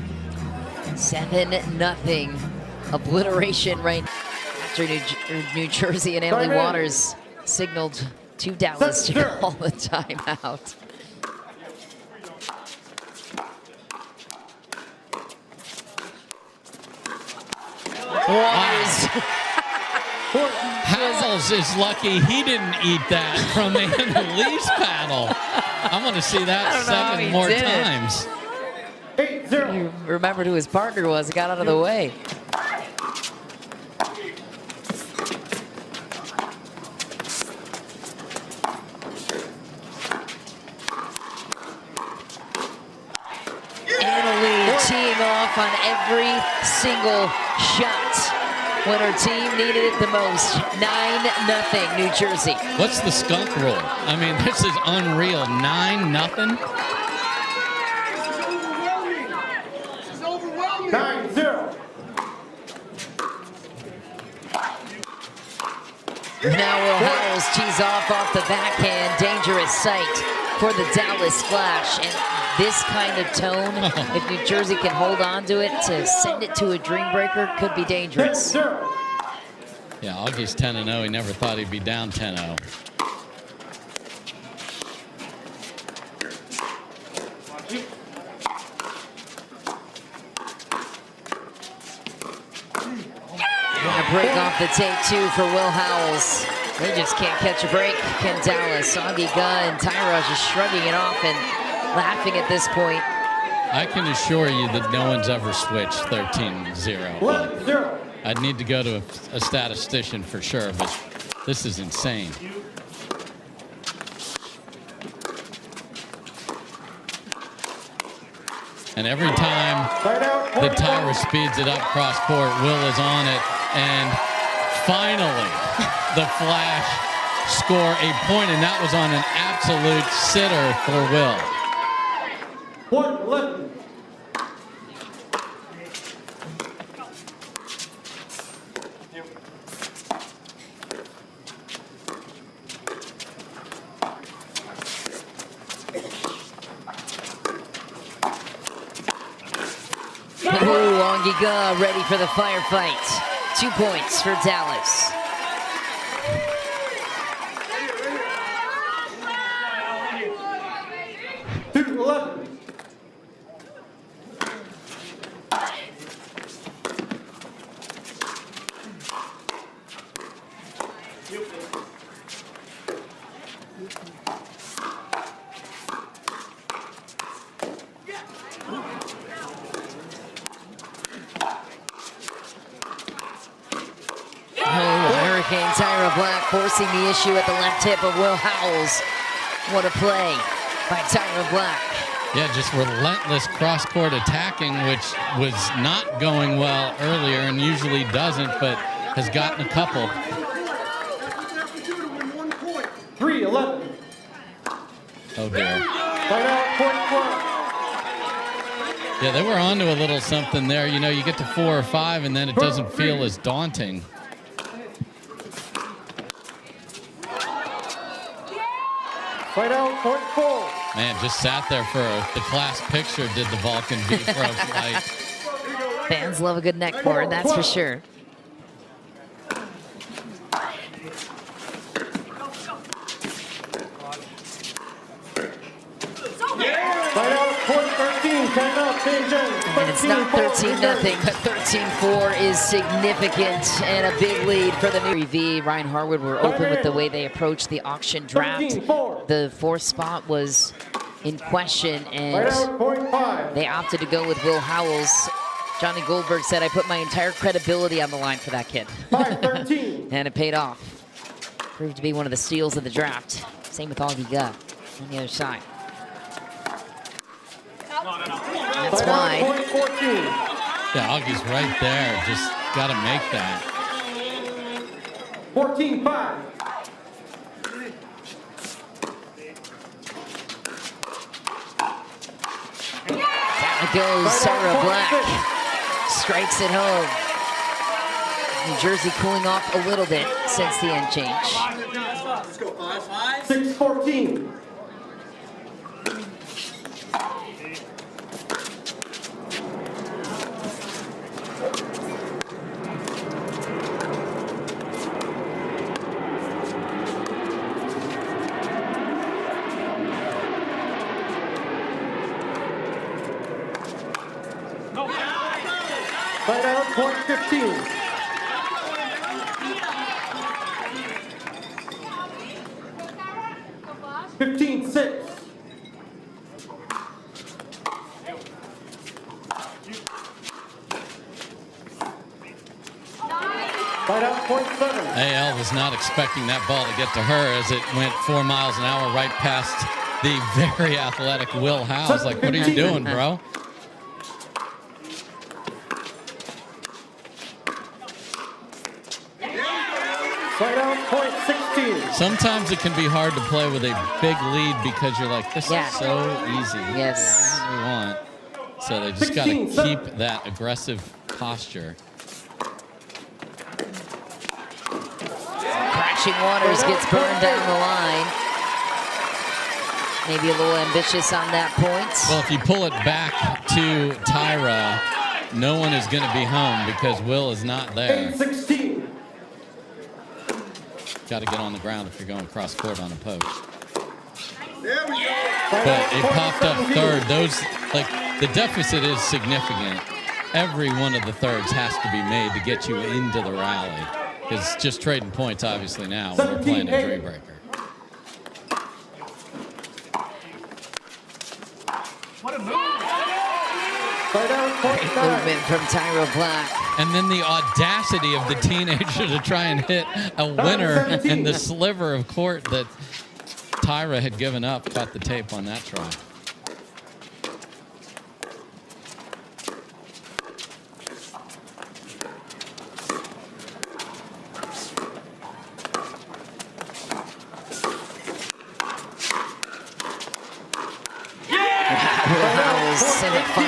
7-0 obliteration right after New Jersey and Leigh Waters signaled to Dulce to call the timeout. Waters. Howells is lucky he didn't eat that from Lee's paddle. I want to see that 7 more times. 8-0. He remembered who his partner was. He got out of the way. Leigh teeing off on every single shot when her team needed it the most. 9-0 New Jersey. What's the skunk rule? I mean, this is unreal. 9-0? 9-0. Now Will Howells tees off the backhand. Dangerous sight for the Dulce Flash. And this kind of tone, if New Jersey can hold on to it to send it to a dream breaker, could be dangerous. Yeah, Augie's 10-0. He never thought he'd be down 10-0. Break off the tape, too, for Will Howells. They just can't catch a break, can Dulce. Augie Ge and Tyra just shrugging it off and laughing at this point. I can assure you that no one's ever switched 13-0. I'd need to go to a statistician for sure, but this is insane. And every time that Tyra speeds it up cross court, Will is on it. And finally, the Flash score a point, and that was on an absolute sitter for Will. 1-11. Augie Ge ready for the firefight. 2 points for Dallas. Tyra Blanc forcing the issue at the left hip of Will Howells. What a play by Tyra Blanc. Yeah, just relentless cross-court attacking, which was not going well earlier and usually doesn't, but has gotten a couple. 3-11. Oh, dear. Right out, point clock. Yeah, they were onto a little something there. You know, you get to 4 or 5, and then it doesn't feel as daunting. Right out, point 4. Man, just sat there for the class picture, did the Vulcan V for a flight. Fans love a good neck board, that's for sure. Right out, point 13. Timeout, change. And it's not 13-0, but 13-4 is significant and a big lead for the new V. Ryan Harwood were open with the way they approached the auction draft. The 4th spot was in question, and they opted to go with Will Howells. Johnny Goldberg said, "I put my entire credibility on the line for that kid." 5-13. And it paid off. Proved to be one of the steals of the draft. Same with Augie Ge on the other side. That's wide. Yeah, Augie's right there. Just got to make that. 14-5. Down goes Tyra Blanc. Strikes it home. New Jersey cooling off a little bit since the end change. 6-14. Right out, point 15. Right out, point 7. AL was not expecting that ball to get to her as it went 4 miles an hour right past the very athletic Will Howells. Like, what are you doing, bro? Right out, point 16. Sometimes it can be hard to play with a big lead because you're like, this is so easy. Yes. We want. So they just got to keep that aggressive posture. Crashing Waters gets burned down the line. Maybe a little ambitious on that point. Well, if you pull it back to Tyra, no one is going to be home because Will is not there. 8-16. Got to get on the ground if you're going cross court on a post. There we go. But it popped up third. Those, like, the deficit is significant. Every one of the thirds has to be made to get you into the rally. Because just trading points, obviously, now we're playing a three breaker. What a move. Great movement from Tyra Blanc. And then the audacity of the teenager to try and hit a winner in the sliver of court that Tyra had given up. Caught the tape on that try.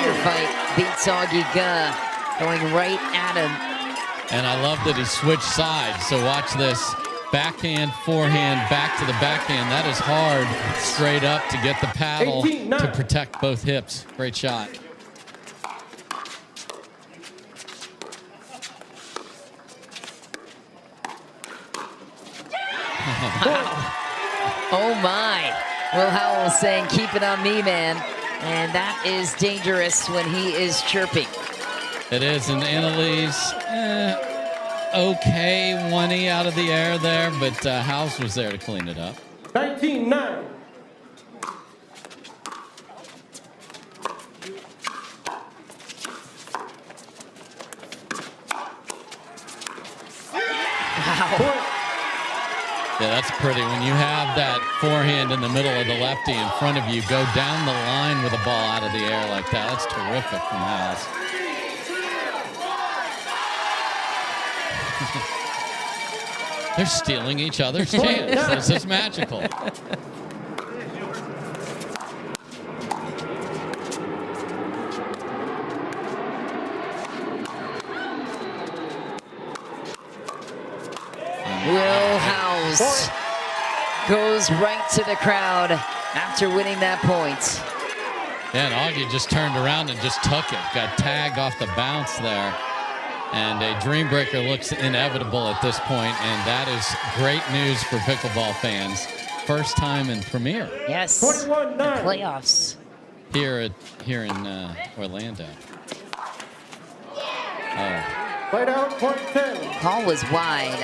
counterfight. Beats Augie Ge, going right at him. And I love that he switched sides. So watch this. Backhand, forehand, back to the backhand. That is hard, straight up to get the paddle to protect both hips. Great shot. Oh my. Will Howells saying, keep it on me, man. And that is dangerous when he is chirping. It is, and Annalise, okay, 1E out of the air there, but Howells was there to clean it up. 19-9. Yeah, that's pretty. When you have that forehand in the middle of the lefty in front of you, go down the line with a ball out of the air like that. That's terrific from Howells. They're stealing each other's chance. This is magical. Will Howells goes right to the crowd after winning that point. Yeah, and Augie just turned around and just took it. Got tagged off the bounce there. And a dream breaker looks inevitable at this point, and that is great news for pickleball fans. First time in Premier. Yes, the playoffs. Here in Orlando. Right out, point 10. Call was wide.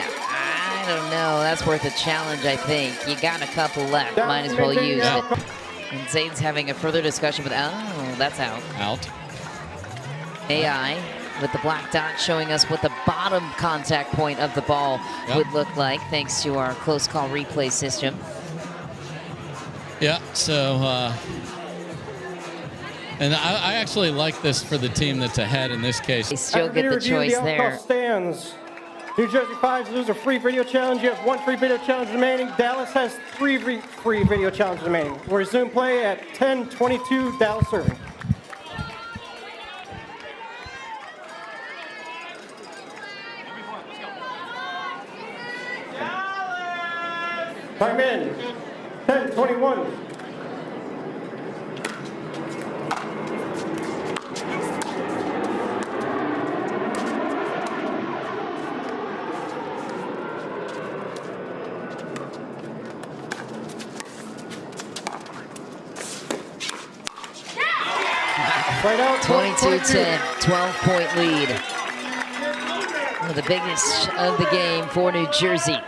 I don't know. That's worth a challenge, I think. You got a couple left. Might as well use it. And Zane's having a further discussion with, oh, that's out. Out. AI with the black dot showing us what the bottom contact point of the ball would look like, thanks to our close call replay system. Yeah, so, and I actually like this for the team that's ahead in this case. They still get the choice there. Stands. New Jersey 5s lose a free video challenge. You have 1 free video challenge remaining. Dallas has 3 free video challenges remaining. We'll resume play at 10:22, Dallas serving. Time in, 10:21. Right out, 22-10, 12-point lead. One of the biggest of the game for New Jersey.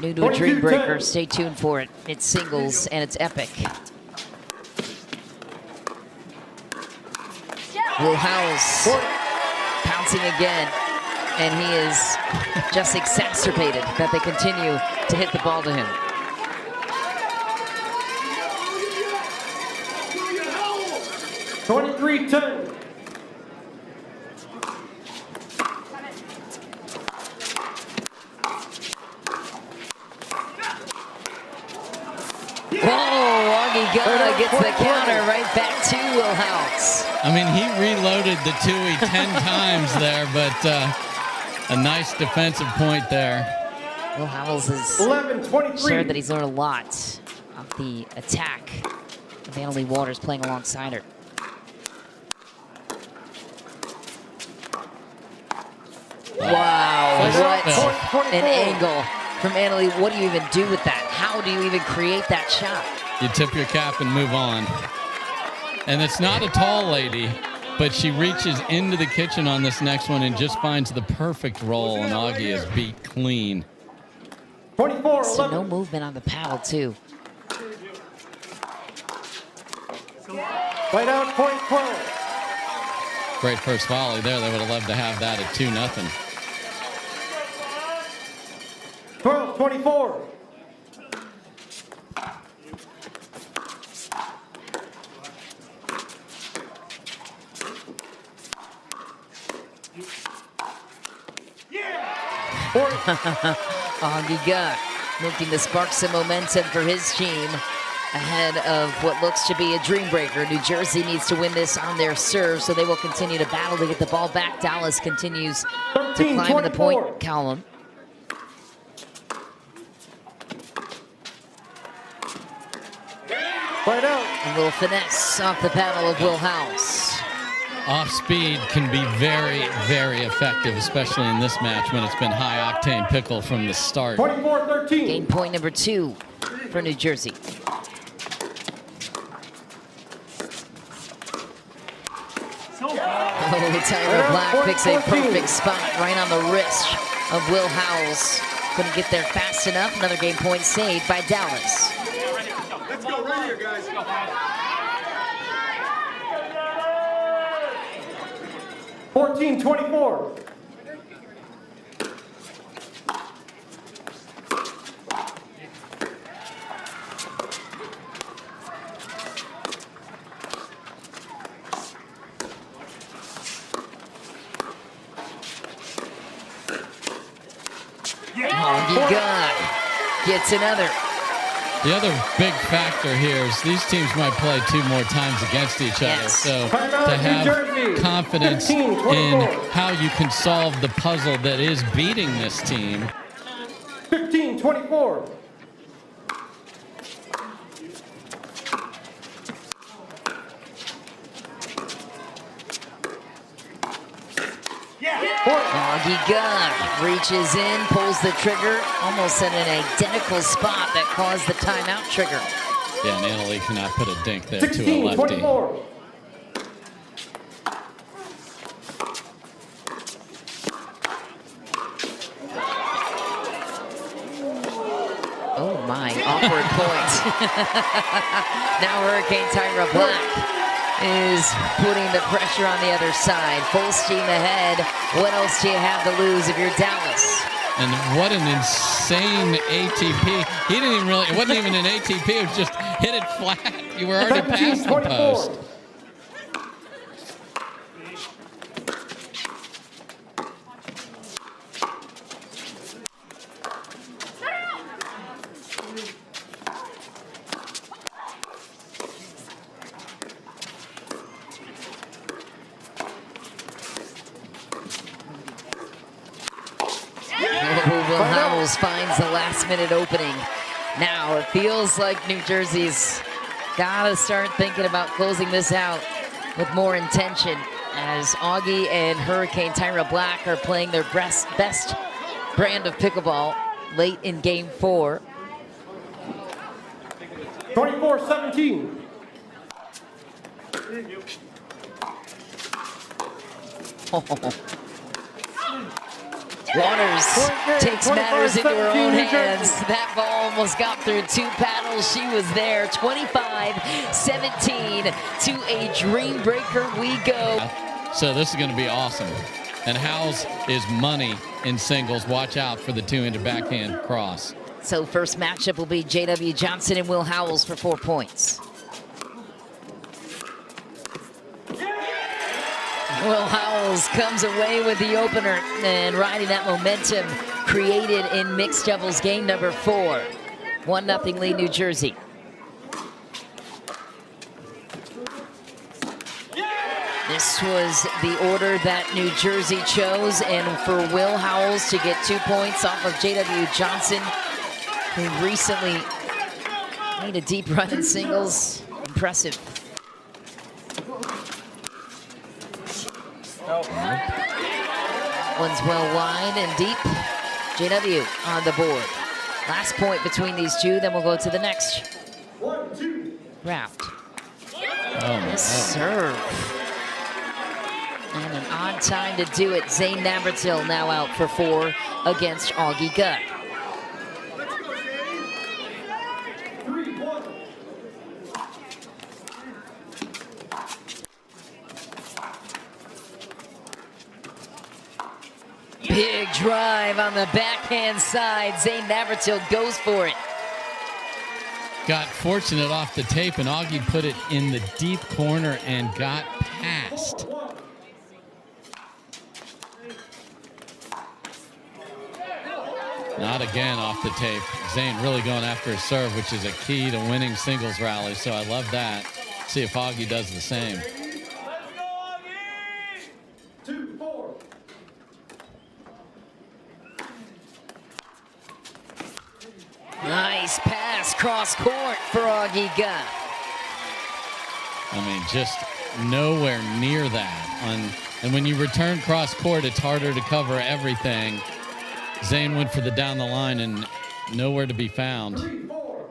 New to a dream breaker. Stay tuned for it. It's singles and it's epic. Will Howells pouncing again, and he is just exacerbated that they continue to hit the ball to him. $23-10. Whoa, Augie Ge gets the counter right back to Will Howells. I mean, he reloaded the 2E 10 times there, but a nice defensive point there. Will Howells is 11-23. sure that he's learned a lot of the attack of Annalie Waters playing alongside her. Wow, what an angle from Annalie. What do you even do with that? How do you even create that shot? You tip your cap and move on. And it's not a tall lady, but she reaches into the kitchen on this next one and just finds the perfect roll, and Augie is beat clean. 24-11. So no movement on the paddle, too. Right out, point 12. Great first volley there. They would have loved to have that at 2-0. 12-24. Augie Ge looking to spark some momentum for his team. ahead of what looks to be a dream breaker. New Jersey needs to win this on their serve, so they will continue to battle to get the ball back. Dallas continues to climb in the point column. Right out. A little finesse off the paddle of Will Howells. Off speed can be very, very effective, especially in this match when it's been high octane pickle from the start. 24-13. Game point number 2 for New Jersey. Oh, Tyra Blanc picks a perfect spot right on the wrist of Will Howells. Couldn't get there fast enough. Another game point saved by Dallas. Let's go right here, guys. 14-24. Augie Ge gets another. The other big factor here is these teams might play 2 more times against each other. Yes. So to have confidence in how you can solve the puzzle that is beating this team. 15-24. Augie Ge reaches in, pulls the trigger, almost in an identical spot that caused the timeout trigger. Yeah, and Annalie cannot put a dink there to a lefty. 16-24. Oh my, awkward point. Now Hurricane Tyra Blanc is putting the pressure on the other side. Full steam ahead. What else do you have to lose if you're Dallas? And what an insane ATP. He didn't even really, it wasn't even an ATP, it was just hit it flat. You were already past the post. Will Howells finds the last-minute opening. Now it feels like New Jersey's got to start thinking about closing this out with more intention, as Augie and Hurricane Tyra Blanc are playing their best brand of pickleball late in Game 4. 24-17. Waters takes matters into her own hands. That ball almost got through 2 paddles. She was there. 25-17 to a dream breaker we go. So this is going to be awesome. And Howells is money in singles. Watch out for the 2-handed backhand cross. So first matchup will be Jorja Johnson and Will Howells for 4 points. Will Howells comes away with the opener and riding that momentum created in mixed doubles game number 4. 1-0 lead New Jersey. This was the order that New Jersey chose, and for Will Howells to get 2 points off of Jorja Johnson, who recently made a deep run in singles. Impressive. One's well wide and deep. JW on the board. Last point between these two, then we'll go to the next round. Oh, Serve. And an odd time to do it. Zane Navratil now out for 4 against Augie Ge. Big drive on the backhand side. Zane Navratil goes for it. Got fortunate off the tape, and Augie put it in the deep corner and got past. Not again off the tape. Zane really going after his serve, which is a key to winning singles rallies, so I love that. See if Augie does the same. Let's go, Augie! 2-4. Nice pass cross court for Augie Ge. I mean, just nowhere near that. And when you return cross court, it's harder to cover everything. Zane went for the down the line and nowhere to be found. 3-4.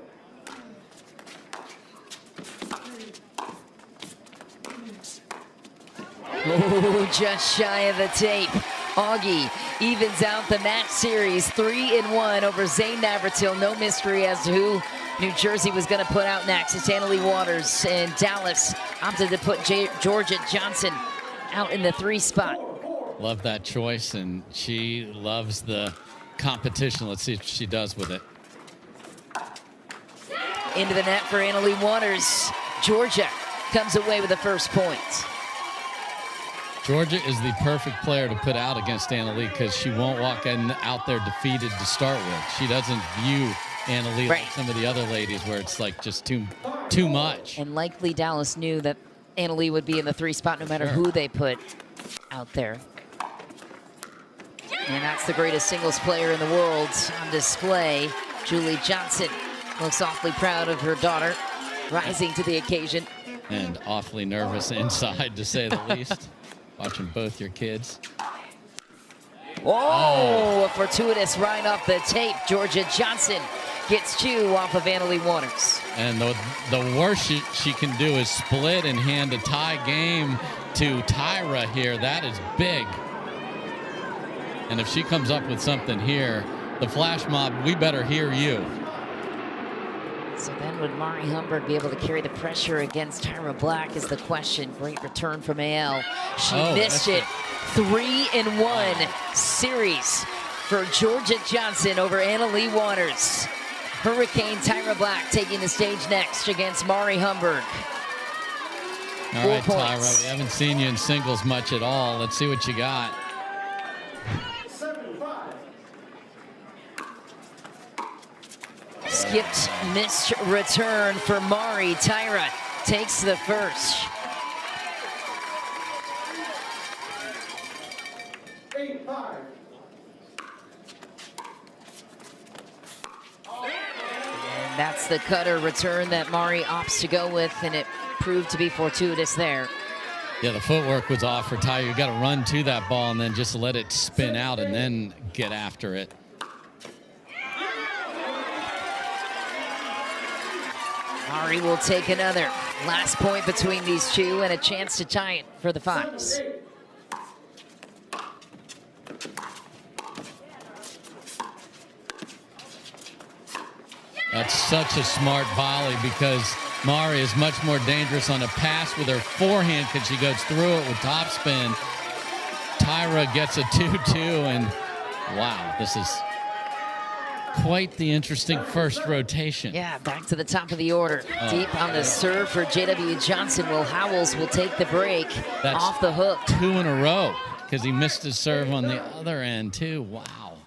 Oh, just shy of the tape. Augie evens out the match series 3-1 over Zane Navratil. No mystery as to who New Jersey was going to put out next. It's Annalie Waters, and Dallas opted to put Jorja Johnson out in the 3 spot. Love that choice, and she loves the competition. Let's see what she does with it. Into the net for Annalie Waters. Jorja comes away with the first point. Jorja is the perfect player to put out against Annalie because she won't walk out there defeated to start with. She doesn't view Annalie like some of the other ladies where it's like just too much. And likely Dallas knew that Annalie would be in the 3 spot no matter who they put out there. And that's the greatest singles player in the world on display. Julie Johnson looks awfully proud of her daughter, rising to the occasion. And awfully nervous inside, to say the least. Watching both your kids. Oh, a fortuitous ride off the tape. Jorja Johnson gets 2 off of Annalie Waters. And the worst she can do is split and hand a tie game to Tyra here. That is big. And if she comes up with something here, the flash mob, we better hear you. So then would Mari Humberg be able to carry the pressure against Tyra Black is the question. Great return from AL. She missed it. 3-1 series for Jorja Johnson over Annalie Waters. Hurricane Tyra Black taking the stage next against Mari Humberg. All right, Tyra, we haven't seen you in singles much at all. Let's see what you got. 7-5. Skipped, missed return for Mari. Tyra takes the first. 8-5. And that's the cutter return that Mari opts to go with, and it proved to be fortuitous there. Yeah, the footwork was off for Tyra. You got to run to that ball and then just let it spin out and then get after it. Mari will take another. Last point between these two and a chance to tie it for the finals. That's such a smart volley because Mari is much more dangerous on a pass with her forehand because she goes through it with topspin. Tyra gets a 2-2, and wow, this is quite the interesting first rotation. Yeah, back to the top of the order. Deep on the serve for JW Johnson. Will Howells will take the break off the hook. 2 in a row because he missed his serve on the other end too. Wow.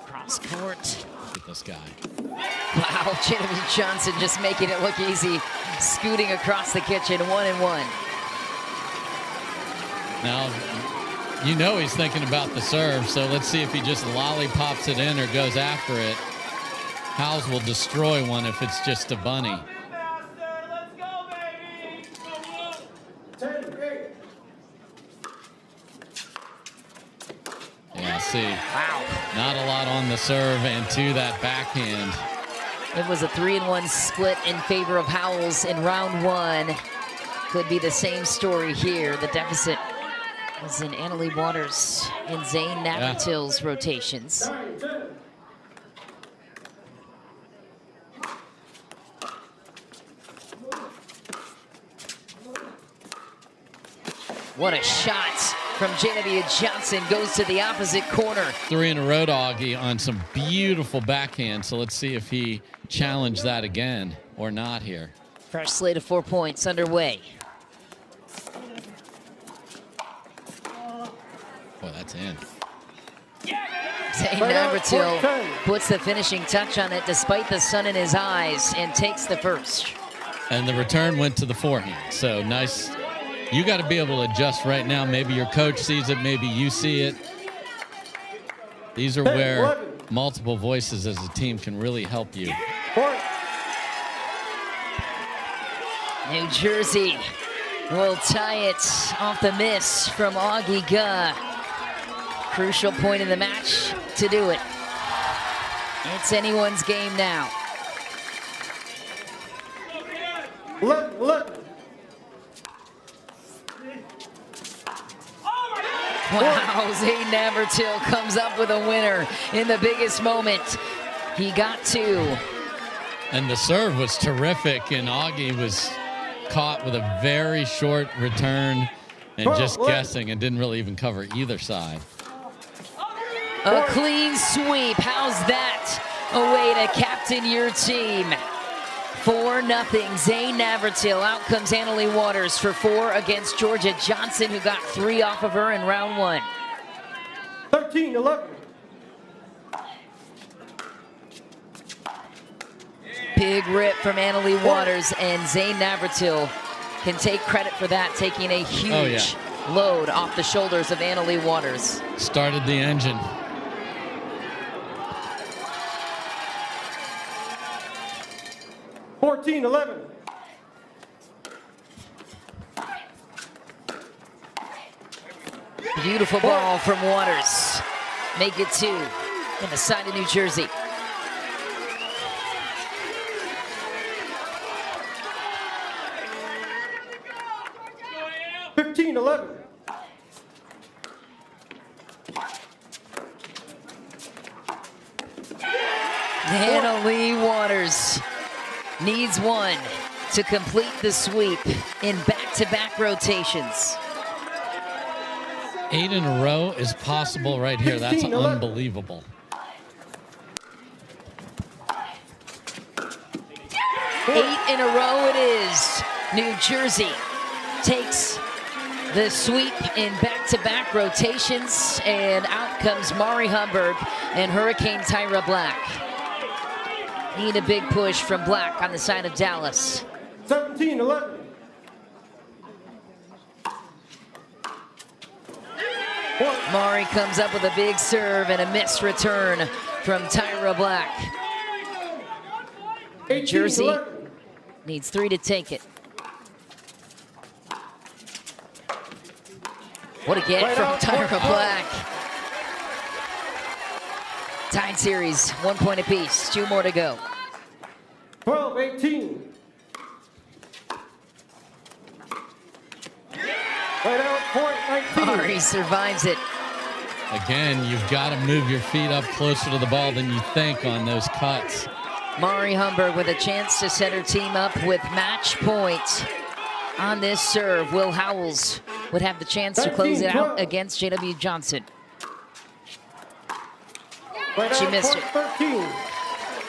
Cross court. Look at this guy. Wow, JW Johnson just making it look easy. Scooting across the kitchen, 1-1. Now, you know he's thinking about the serve, so let's see if he just lollipops it in or goes after it. Howells will destroy one if it's just a bunny. Let's go, baby! 10-8. Yeah, see. Wow. Not a lot on the serve and to that backhand. It was a 3-1 split in favor of Howells in round 1. Could be the same story here. The deficit was in Annalie Waters and Zane Navratil's rotations. 9-10. What a shot from JW Johnson. Goes to the opposite corner. 3 in a row to Augie on some beautiful backhand. So let's see if he challenged that again or not here. Fresh slate of 4 points underway. Boy, that's in. Zane Navratil puts the finishing touch on it despite the sun in his eyes and takes the first. And the return went to the forehand. So nice. You got to be able to adjust right now. Maybe your coach sees it. Maybe you see it. These are where multiple voices as a team can really help you. New Jersey will tie it off the miss from Augie Ge. Crucial point in the match to do it. It's anyone's game now. Look. Wow, Zane Navratil comes up with a winner in the biggest moment. He got two. And the serve was terrific, and Augie was caught with a very short return and just guessing and didn't really even cover either side. A clean sweep. How's that a way to captain your team? 4-0. Zane Navratil. Out comes Annalie Waters for 4 against Jorja Johnson, who got 3 off of her in round 1. 13-11. Big rip from Annalie Waters, and Zane Navratil can take credit for that, taking a huge load off the shoulders of Annalie Waters. Started the engine. 14-11. Beautiful ball from Waters. Make it 2 in the side of New Jersey. Annalie Waters needs 1 to complete the sweep in back-to-back rotations. 8 in a row is possible right here. That's unbelievable. 8 in a row it is. New Jersey takes the sweep in back-to-back rotations, and out comes Mariana Humberg and Hurricane Tyra Blanc. Need a big push from Blanc on the side of Dallas. 17-11. Mari comes up with a big serve and a missed return from Tyra Blanc. Jersey needs 3 to take it. What a get from Tyra Blanc. Tied series, 1 point apiece, 2 more to go. 12-18. Right out, point 19. Mari survives it. Again, you've got to move your feet up closer to the ball than you think on those cuts. Mariana Humberg with a chance to set her team up with match point on this serve. Will Howells would have the chance to close it out against JW Johnson. She missed it.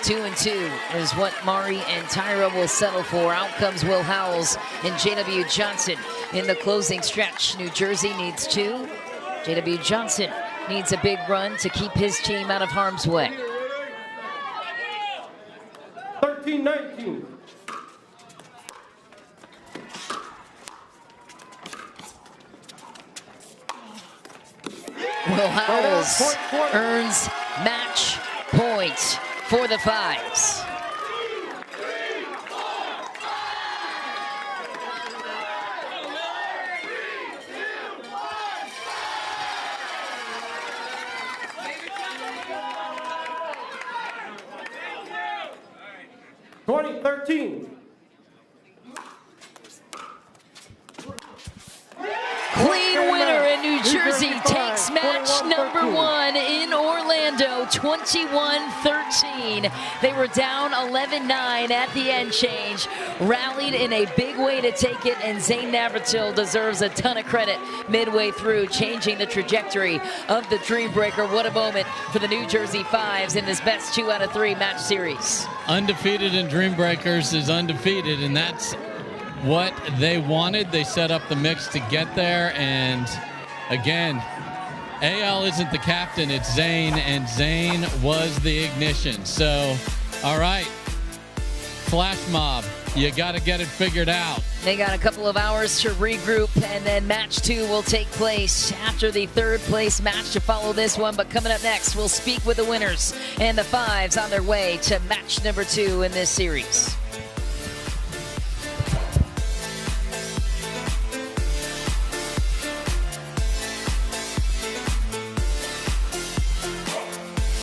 2-2 is what Mari and Tyra will settle for. Out comes Will Howells and JW Johnson in the closing stretch. New Jersey needs 2. JW Johnson needs a big run to keep his team out of harm's way. 13-19. Will Howells earns match point for the Fives. Clean winner, and New Jersey takes match number 1 in Orlando. Orlando 21-13. They were down 11-9 at the end change, rallied in a big way to take it, and Zane Navratil deserves a ton of credit midway through, changing the trajectory of the Dream Breaker. What a moment for the New Jersey Fives in this best 2 out of 3 match series. Undefeated in Dream Breakers is undefeated, and that's what they wanted. They set up the mix to get there, and again, AL isn't the captain, it's Zane, and Zane was the ignition. So, all right, Flash Mob, you got to get it figured out. They got a couple of hours to regroup, and then match 2 will take place after the 3rd place match to follow this one. But coming up next, we'll speak with the winners and the Fives on their way to match number 2 in this series.